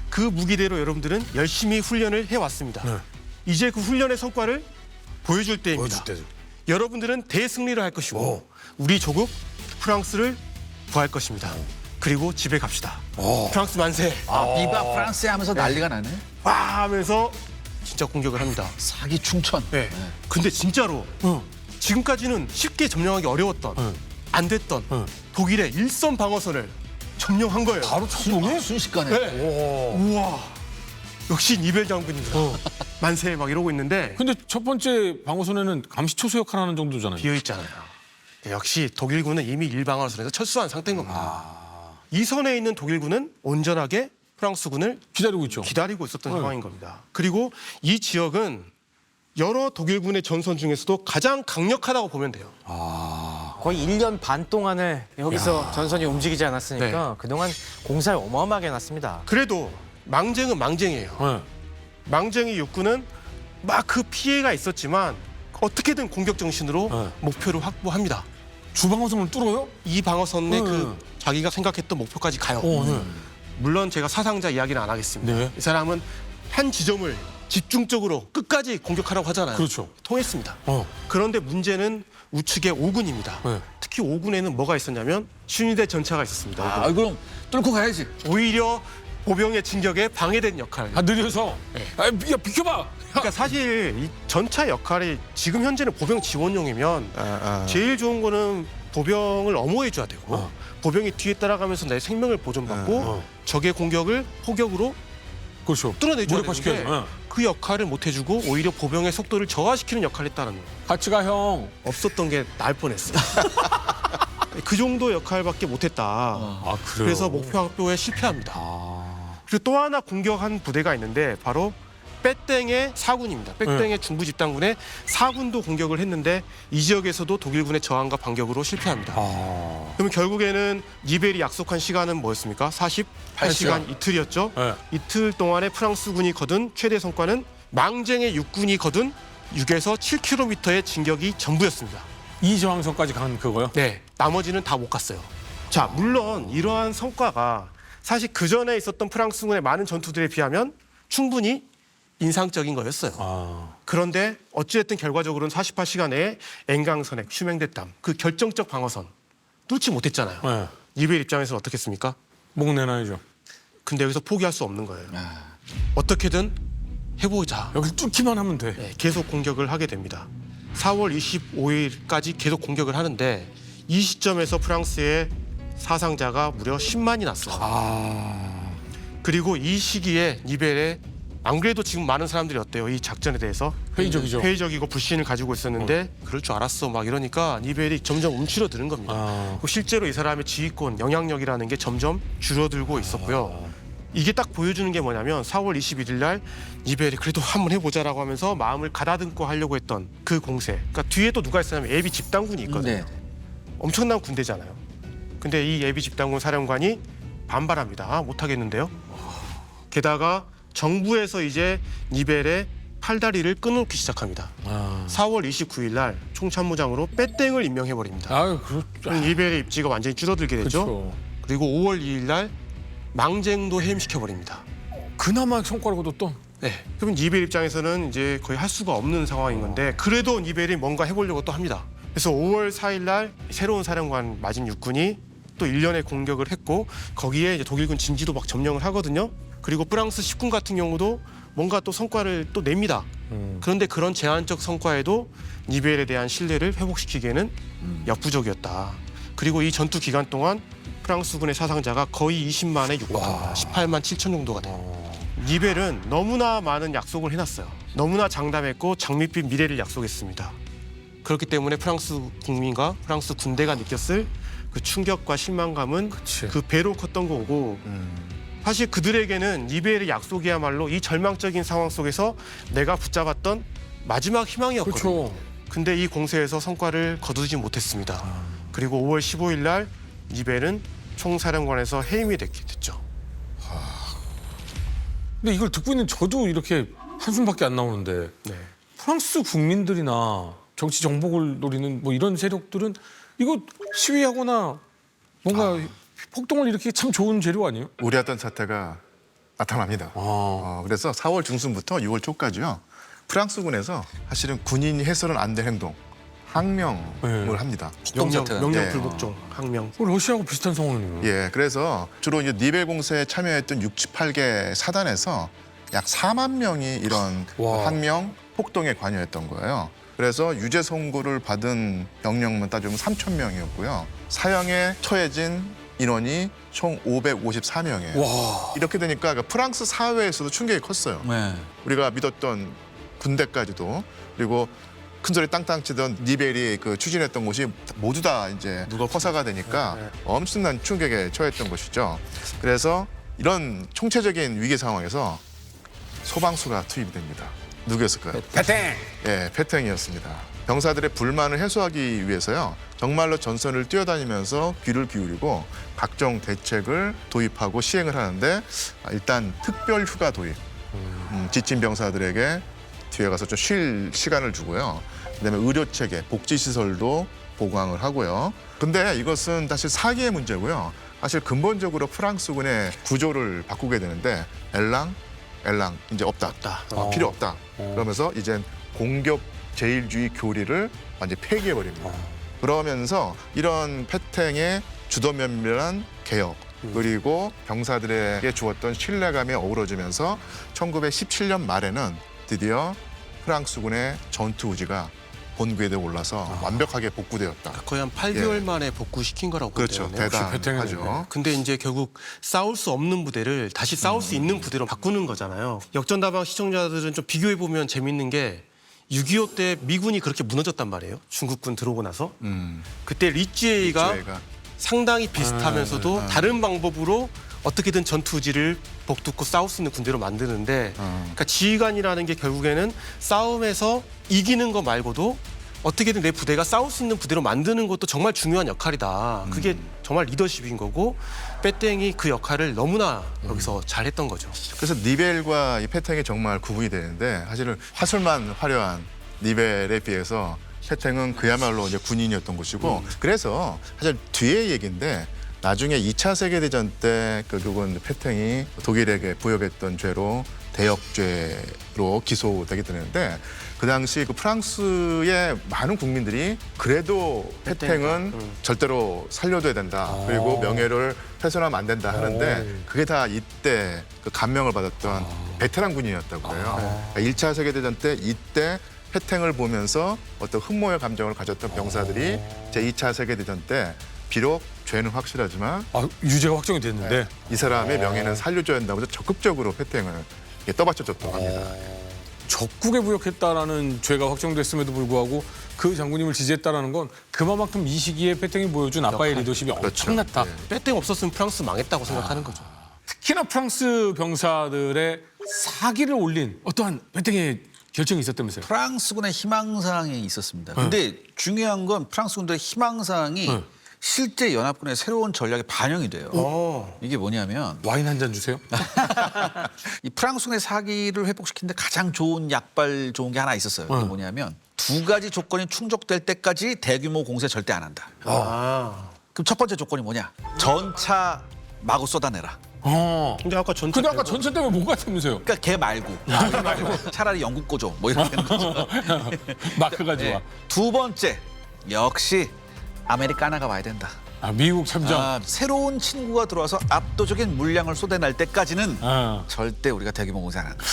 그 무기대로 여러분들은 열심히 훈련을 해왔습니다. 이제 그 훈련의 성과를 보여줄 때입니다. 여러분들은 대승리를 할 것이고 우리 조국 프랑스를 구할 것입니다. 그리고 집에 갑시다. 프랑스 만세! 비바 프랑스 하면서 난리가 나네. 와 하면서 진짜 공격을 합니다. 사기 충천. 네. 근데 진짜로 지금까지는 쉽게 점령하기 어려웠던 안 됐던 독일의 일선 방어선을 점령한 거예요. 바로 첫동에? 순식간에. 네. 우와. 역시 니벨 장군이다. 만세 막 이러고 있는데 근데 첫 번째 방어선에는 감시초소 역할 하는 정도잖아요. 비어 있잖아요. 네, 역시 독일군은 이미 일방어선에서 철수한 상태인 겁니다. 이 선에 있는 독일군은 온전하게 프랑스군을 기다리고 있죠. 기다리고 있었던 상황인 겁니다. 그리고 이 지역은 여러 독일군의 전선 중에서도 가장 강력하다고 보면 돼요. 거의 1년 반 동안을 여기서 전선이 움직이지 않았으니까 그동안 공사를 어마어마하게 해놨습니다. 그래도 망쟁은 망쟁이에요. 네. 망쟁이 육군은 막 그 피해가 있었지만 어떻게든 공격 정신으로 목표를 확보합니다. 주방어선을 뚫어요? 이 방어선에 그 자기가 생각했던 목표까지 가요. 물론 제가 사상자 이야기는 안 하겠습니다. 네. 이 사람은 한 지점을 집중적으로 끝까지 공격하라고 하잖아요. 그렇죠. 통했습니다. 어. 그런데 문제는 우측의 5군입니다. 네. 특히 5군에는 뭐가 있었냐면 신위대 전차가 있었습니다. 아, 그럼 뚫고 가야지. 오히려 보병의 진격에 방해된 역할. 아, 느려서. 아, 야, 비켜봐. 그러니까 사실 이 전차 역할이 지금 현재는 보병 지원용이면 제일 좋은 거는 보병을 엄호해줘야 되고 보병이 뒤에 따라가면서 내 생명을 보존받고 적의 공격을 포격으로 그렇죠. 뚫어내줘야 무력화시켜야죠. 되는데 그 역할을 못 해주고 오히려 보병의 속도를 저하시키는 역할을 했다는 거예요. 같이 가, 형. 없었던 게 나을 뻔했어요. 그 정도 역할밖에 못했다. 아, 그래요? 그래서 목표 확보에 실패합니다. 그리고 또 하나 공격한 부대가 있는데 바로 빼땡의 사군입니다. 빼땡의 중부 집단군의 사군도 공격을 했는데 이 지역에서도 독일군의 저항과 반격으로 실패합니다. 그러면 결국에는 니벨이 약속한 시간은 뭐였습니까? 48시간 이틀이었죠. 네. 이틀 동안에 프랑스군이 거둔 최대 성과는 망쟁의 육군이 거둔 6에서 7km의 진격이 전부였습니다. 이 저항선까지 간 그거요? 네, 나머지는 다 못 갔어요. 자, 물론 이러한 성과가 사실 그 전에 있었던 프랑스군의 많은 전투들에 비하면 충분히 인상적인 거였어요. 그런데 어찌됐든 결과적으로는 48시간 내에 엔강선액, 슈맹대담 그 결정적 방어선 뚫지 못했잖아요. 네. 니벨 입장에서는 어떻겠습니까? 목 내놔야죠. 근데 여기서 포기할 수 없는 거예요. 어떻게든 해보자. 여기 뚫기만 하면 돼. 네, 계속 공격을 하게 됩니다. 4월 25일까지 계속 공격을 하는데 이 시점에서 프랑스의 사상자가 무려 10만이 났어요. 그리고 이 시기에 니벨에 안 그래도 지금 많은 사람들이 어때요? 이 작전에 대해서 회의적이죠. 회의적이고 불신을 가지고 있었는데 그럴 줄 알았어 막 이러니까 니벨이 점점 움츠러드는 겁니다. 그리고 실제로 이 사람의 지휘권, 영향력이라는 게 점점 줄어들고 있었고요. 이게 딱 보여주는 게 뭐냐면 4월 21일 날 니벨이 그래도 한번 해보자라고 하면서 마음을 가다듬고 하려고 했던 그 공세. 그러니까 뒤에 또 누가 있었냐면 예비 집단군이 있거든요. 네. 엄청난 군대잖아요. 근데 이 예비 집단군 사령관이 반발합니다. 아, 못하겠는데요. 게다가 정부에서 이제 니벨의 팔다리를 끊어놓기 시작합니다. 4월 29일 날 총참모장으로 빼땡을 임명해버립니다. 아유, 그렇죠. 니벨의 입지가 완전히 줄어들게 되죠. 그렇죠. 그리고 5월 2일 날 망쟁도 해임시켜버립니다. 그나마 성과를 거뒀던. 네. 그럼 니벨 입장에서는 이제 거의 할 수가 없는 상황인 건데 그래도 니벨이 뭔가 해보려고 또 합니다. 그래서 5월 4일 날 새로운 사령관 마진 육군이 또 1년의 공격을 했고 거기에 이제 독일군 진지도 막 점령을 하거든요. 그리고 프랑스 10군 같은 경우도 뭔가 또 성과를 또 냅니다. 그런데 그런 제한적 성과에도 니벨에 대한 신뢰를 회복시키기에는 역부족이었다. 그리고 이 전투 기간 동안 프랑스군의 사상자가 거의 20만에 육박합니다. 18만 7천 정도가 돼요. 니벨은 너무나 많은 약속을 해놨어요. 너무나 장담했고 장밋빛 미래를 약속했습니다. 그렇기 때문에 프랑스 국민과 프랑스 군대가 느꼈을 그 충격과 실망감은 그 배로 컸던 거고 사실 그들에게는 니벨의 약속이야말로 이 절망적인 상황 속에서 내가 붙잡았던 마지막 희망이었거든요. 그렇죠. 근데 이 공세에서 성과를 거두지 못했습니다. 그리고 5월 15일 날 니벨은 총사령관에서 해임이 됐죠. 근데 이걸 듣고 있는 저도 이렇게 한숨밖에 안 나오는데 네. 프랑스 국민들이나 정치 정복을 노리는 뭐 이런 세력들은 이거 시위하거나 뭔가 폭동을 일으키기 참 좋은 재료 아니에요? 우려했던 사태가 나타납니다. 그래서 4월 중순부터 6월 초까지요. 프랑스군에서 사실은 군인이 해서는 안 될 행동, 항명을 합니다. 폭동사태가. 명령 네. 불복종, 항명. 러시아하고 비슷한 상황이네요. 예, 그래서 주로 이제 니벨 공세에 참여했던 68개 사단에서 약 4만 명이 이런 와. 항명, 폭동에 관여했던 거예요. 그래서 유죄 선고를 받은 병력만 따지면 3,000명이었고요. 사형에 처해진 인원이 총 554명이에요. 와. 이렇게 되니까 프랑스 사회에서도 충격이 컸어요. 네. 우리가 믿었던 군대까지도, 그리고 큰소리 땅땅 치던 니벨이 추진했던 곳이 모두 다 이제 허사가 되니까 엄청난 충격에 처했던 것이죠. 그래서 이런 총체적인 위기 상황에서 소방수가 투입이 됩니다. 누구였을까요? 패탱. 예, 패탱이었습니다. 병사들의 불만을 해소하기 위해서요, 정말로 전선을 뛰어다니면서 귀를 기울이고 각종 대책을 도입하고 시행을 하는데, 일단 특별 휴가 도입, 지친 병사들에게 뒤에 가서 좀 쉴 시간을 주고요. 그다음에 의료 체계, 복지 시설도 보강을 하고요. 근데 이것은 사실 사기의 문제고요. 사실 근본적으로 프랑스군의 구조를 바꾸게 되는데, 엘랑 이제 없다. 필요 없다. 그러면서 이젠 공격 제일주의 교리를 완전히 폐기해버립니다. 그러면서 이런 패탱의 주도면밀한 개혁, 그리고 병사들에게 주었던 신뢰감이 어우러지면서 1917년 말에는 드디어 프랑스군의 전투 의지가 본궤도에 올라서 완벽하게 복구되었다. 거의 한 8개월 만에 복구시킨 거라고 그렇죠. 보면 돼요. 대단하죠. 근데 이제 결국 싸울 수 없는 부대를 다시 싸울 수 있는 부대로 바꾸는 거잖아요. 역전다방 시청자들은 좀 비교해 보면 재밌는 게 6.25 때 미군이 그렇게 무너졌단 말이에요. 중국군 들어오고 나서. 그때 리쥐에이가 리쥐에이가. 상당히 비슷하면서도 다른 방법으로 어떻게든 전투 의지를 복돋고 싸울 수 있는 군대로 만드는데, 그러니까 지휘관이라는 게 결국에는 싸움에서 이기는 거 말고도 어떻게든 내 부대가 싸울 수 있는 부대로 만드는 것도 정말 중요한 역할이다. 그게 정말 리더십인 거고, 빼땡이 그 역할을 너무나 여기서 잘했던 거죠. 그래서 니벨과 이 패탱이 정말 구분이 되는데, 사실은 화술만 화려한 니벨에 비해서 패탱은 그야말로 이제 군인이었던 것이고, 그래서 사실 뒤의 얘기인데, 나중에 2차 세계대전 때 결국은 패탱이 독일에게 부역했던 죄로 대역죄로 기소되게 되는데, 그 당시 프랑스의 많은 국민들이 그래도 패탱은 절대로 살려둬야 된다. 그리고 명예를 훼손하면 안 된다 하는데, 그게 다 이때 감명을 받았던 베테랑 군인이었다고 해요. 1차 세계대전 때 이때 패탱을 보면서 어떤 흠모의 감정을 가졌던 병사들이 제2차 세계대전 때 비록 죄는 확실하지만 유죄가 확정이 됐는데. 이 사람의 명예는 살려줘야 한다고 해서 적극적으로 패탱을 떠받쳐줬다고 합니다. 적국에 부역했다라는 죄가 확정됐음에도 불구하고 그 장군님을 지지했다라는 건 그만큼 이 시기에 패탱이 보여준 아빠의 리더십이 엄청났다. 네. 빼땡 없었으면 프랑스 망했다고 생각하는 거죠. 특히나 프랑스 병사들의 사기를 올린 어떠한 패탱의 결정이 있었다면서요? 프랑스군의 희망사항이 있었습니다. 근데 중요한 건 프랑스군들의 희망사항이 실제 연합군의 새로운 전략에 반영이 돼요. 이게 뭐냐면 와인 한 잔 주세요. 이 프랑스군의 사기를 회복시키는데 가장 좋은 약발 좋은 게 하나 있었어요. 그게 뭐냐면 두 가지 조건이 충족될 때까지 대규모 공세 절대 안 한다. 그럼 첫 번째 조건이 뭐냐? 전차 마구 쏟아내라. 근데 아까 전투 근데 아까 전체 때문에 못 갔다면서요? 그러니까 걔 말고 차라리 영국 거죠. 뭐 이런 거죠. 마크가 좋아. 두 번째 역시 아메리카나가 와야 된다. 미국 참전. 새로운 친구가 들어와서 압도적인 물량을 쏟아낼 때까지는 아. 절대 우리가 대규모 공세 안 한다.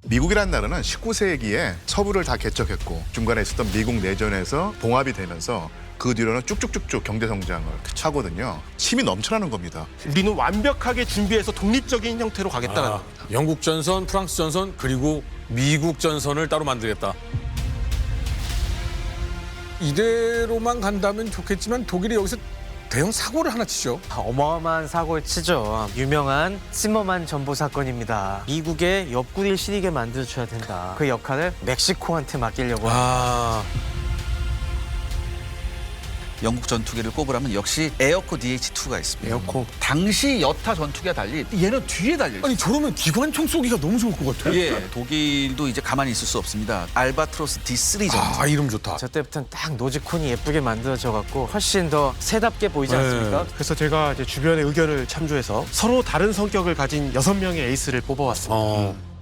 미국이라는 나라는 19세기에 서부를 다 개척했고, 중간에 있었던 미국 내전에서 봉합이 되면서 그 뒤로는 쭉쭉쭉쭉 경제 성장을 하거든요. 힘이 넘쳐나는 겁니다. 우리는 완벽하게 준비해서 독립적인 형태로 가겠다는 겁니다. 영국 전선, 프랑스 전선, 그리고 미국 전선을 따로 만들겠다. 이대로만 간다면 좋겠지만 독일이 여기서 대형 사고를 하나 치죠. 어마어마한 사고를 치죠. 유명한 시머만 전보 사건입니다. 미국의 옆구리를 시리게 만들어줘야 된다. 그 역할을 멕시코한테 맡기려고 합니다. 영국 전투기를 꼽으라면 역시 에어코 DH2가 있습니다. 에어코. 당시 여타 전투기와 달리 얘는 뒤에 달려 있어요. 아니 저러면 기관총 쏘기가 너무 좋을 것 같아요. 예, 독일도 이제 가만히 있을 수 없습니다. 알바트로스 D3 전투기. 아 이름 좋다. 저 때부터는 딱 노즈콘이 예쁘게 만들어져갖고 훨씬 더 새답게 보이지 않습니까? 그래서 제가 이제 주변의 의견을 참조해서 서로 다른 성격을 가진 6명의 에이스를 뽑아왔습니다.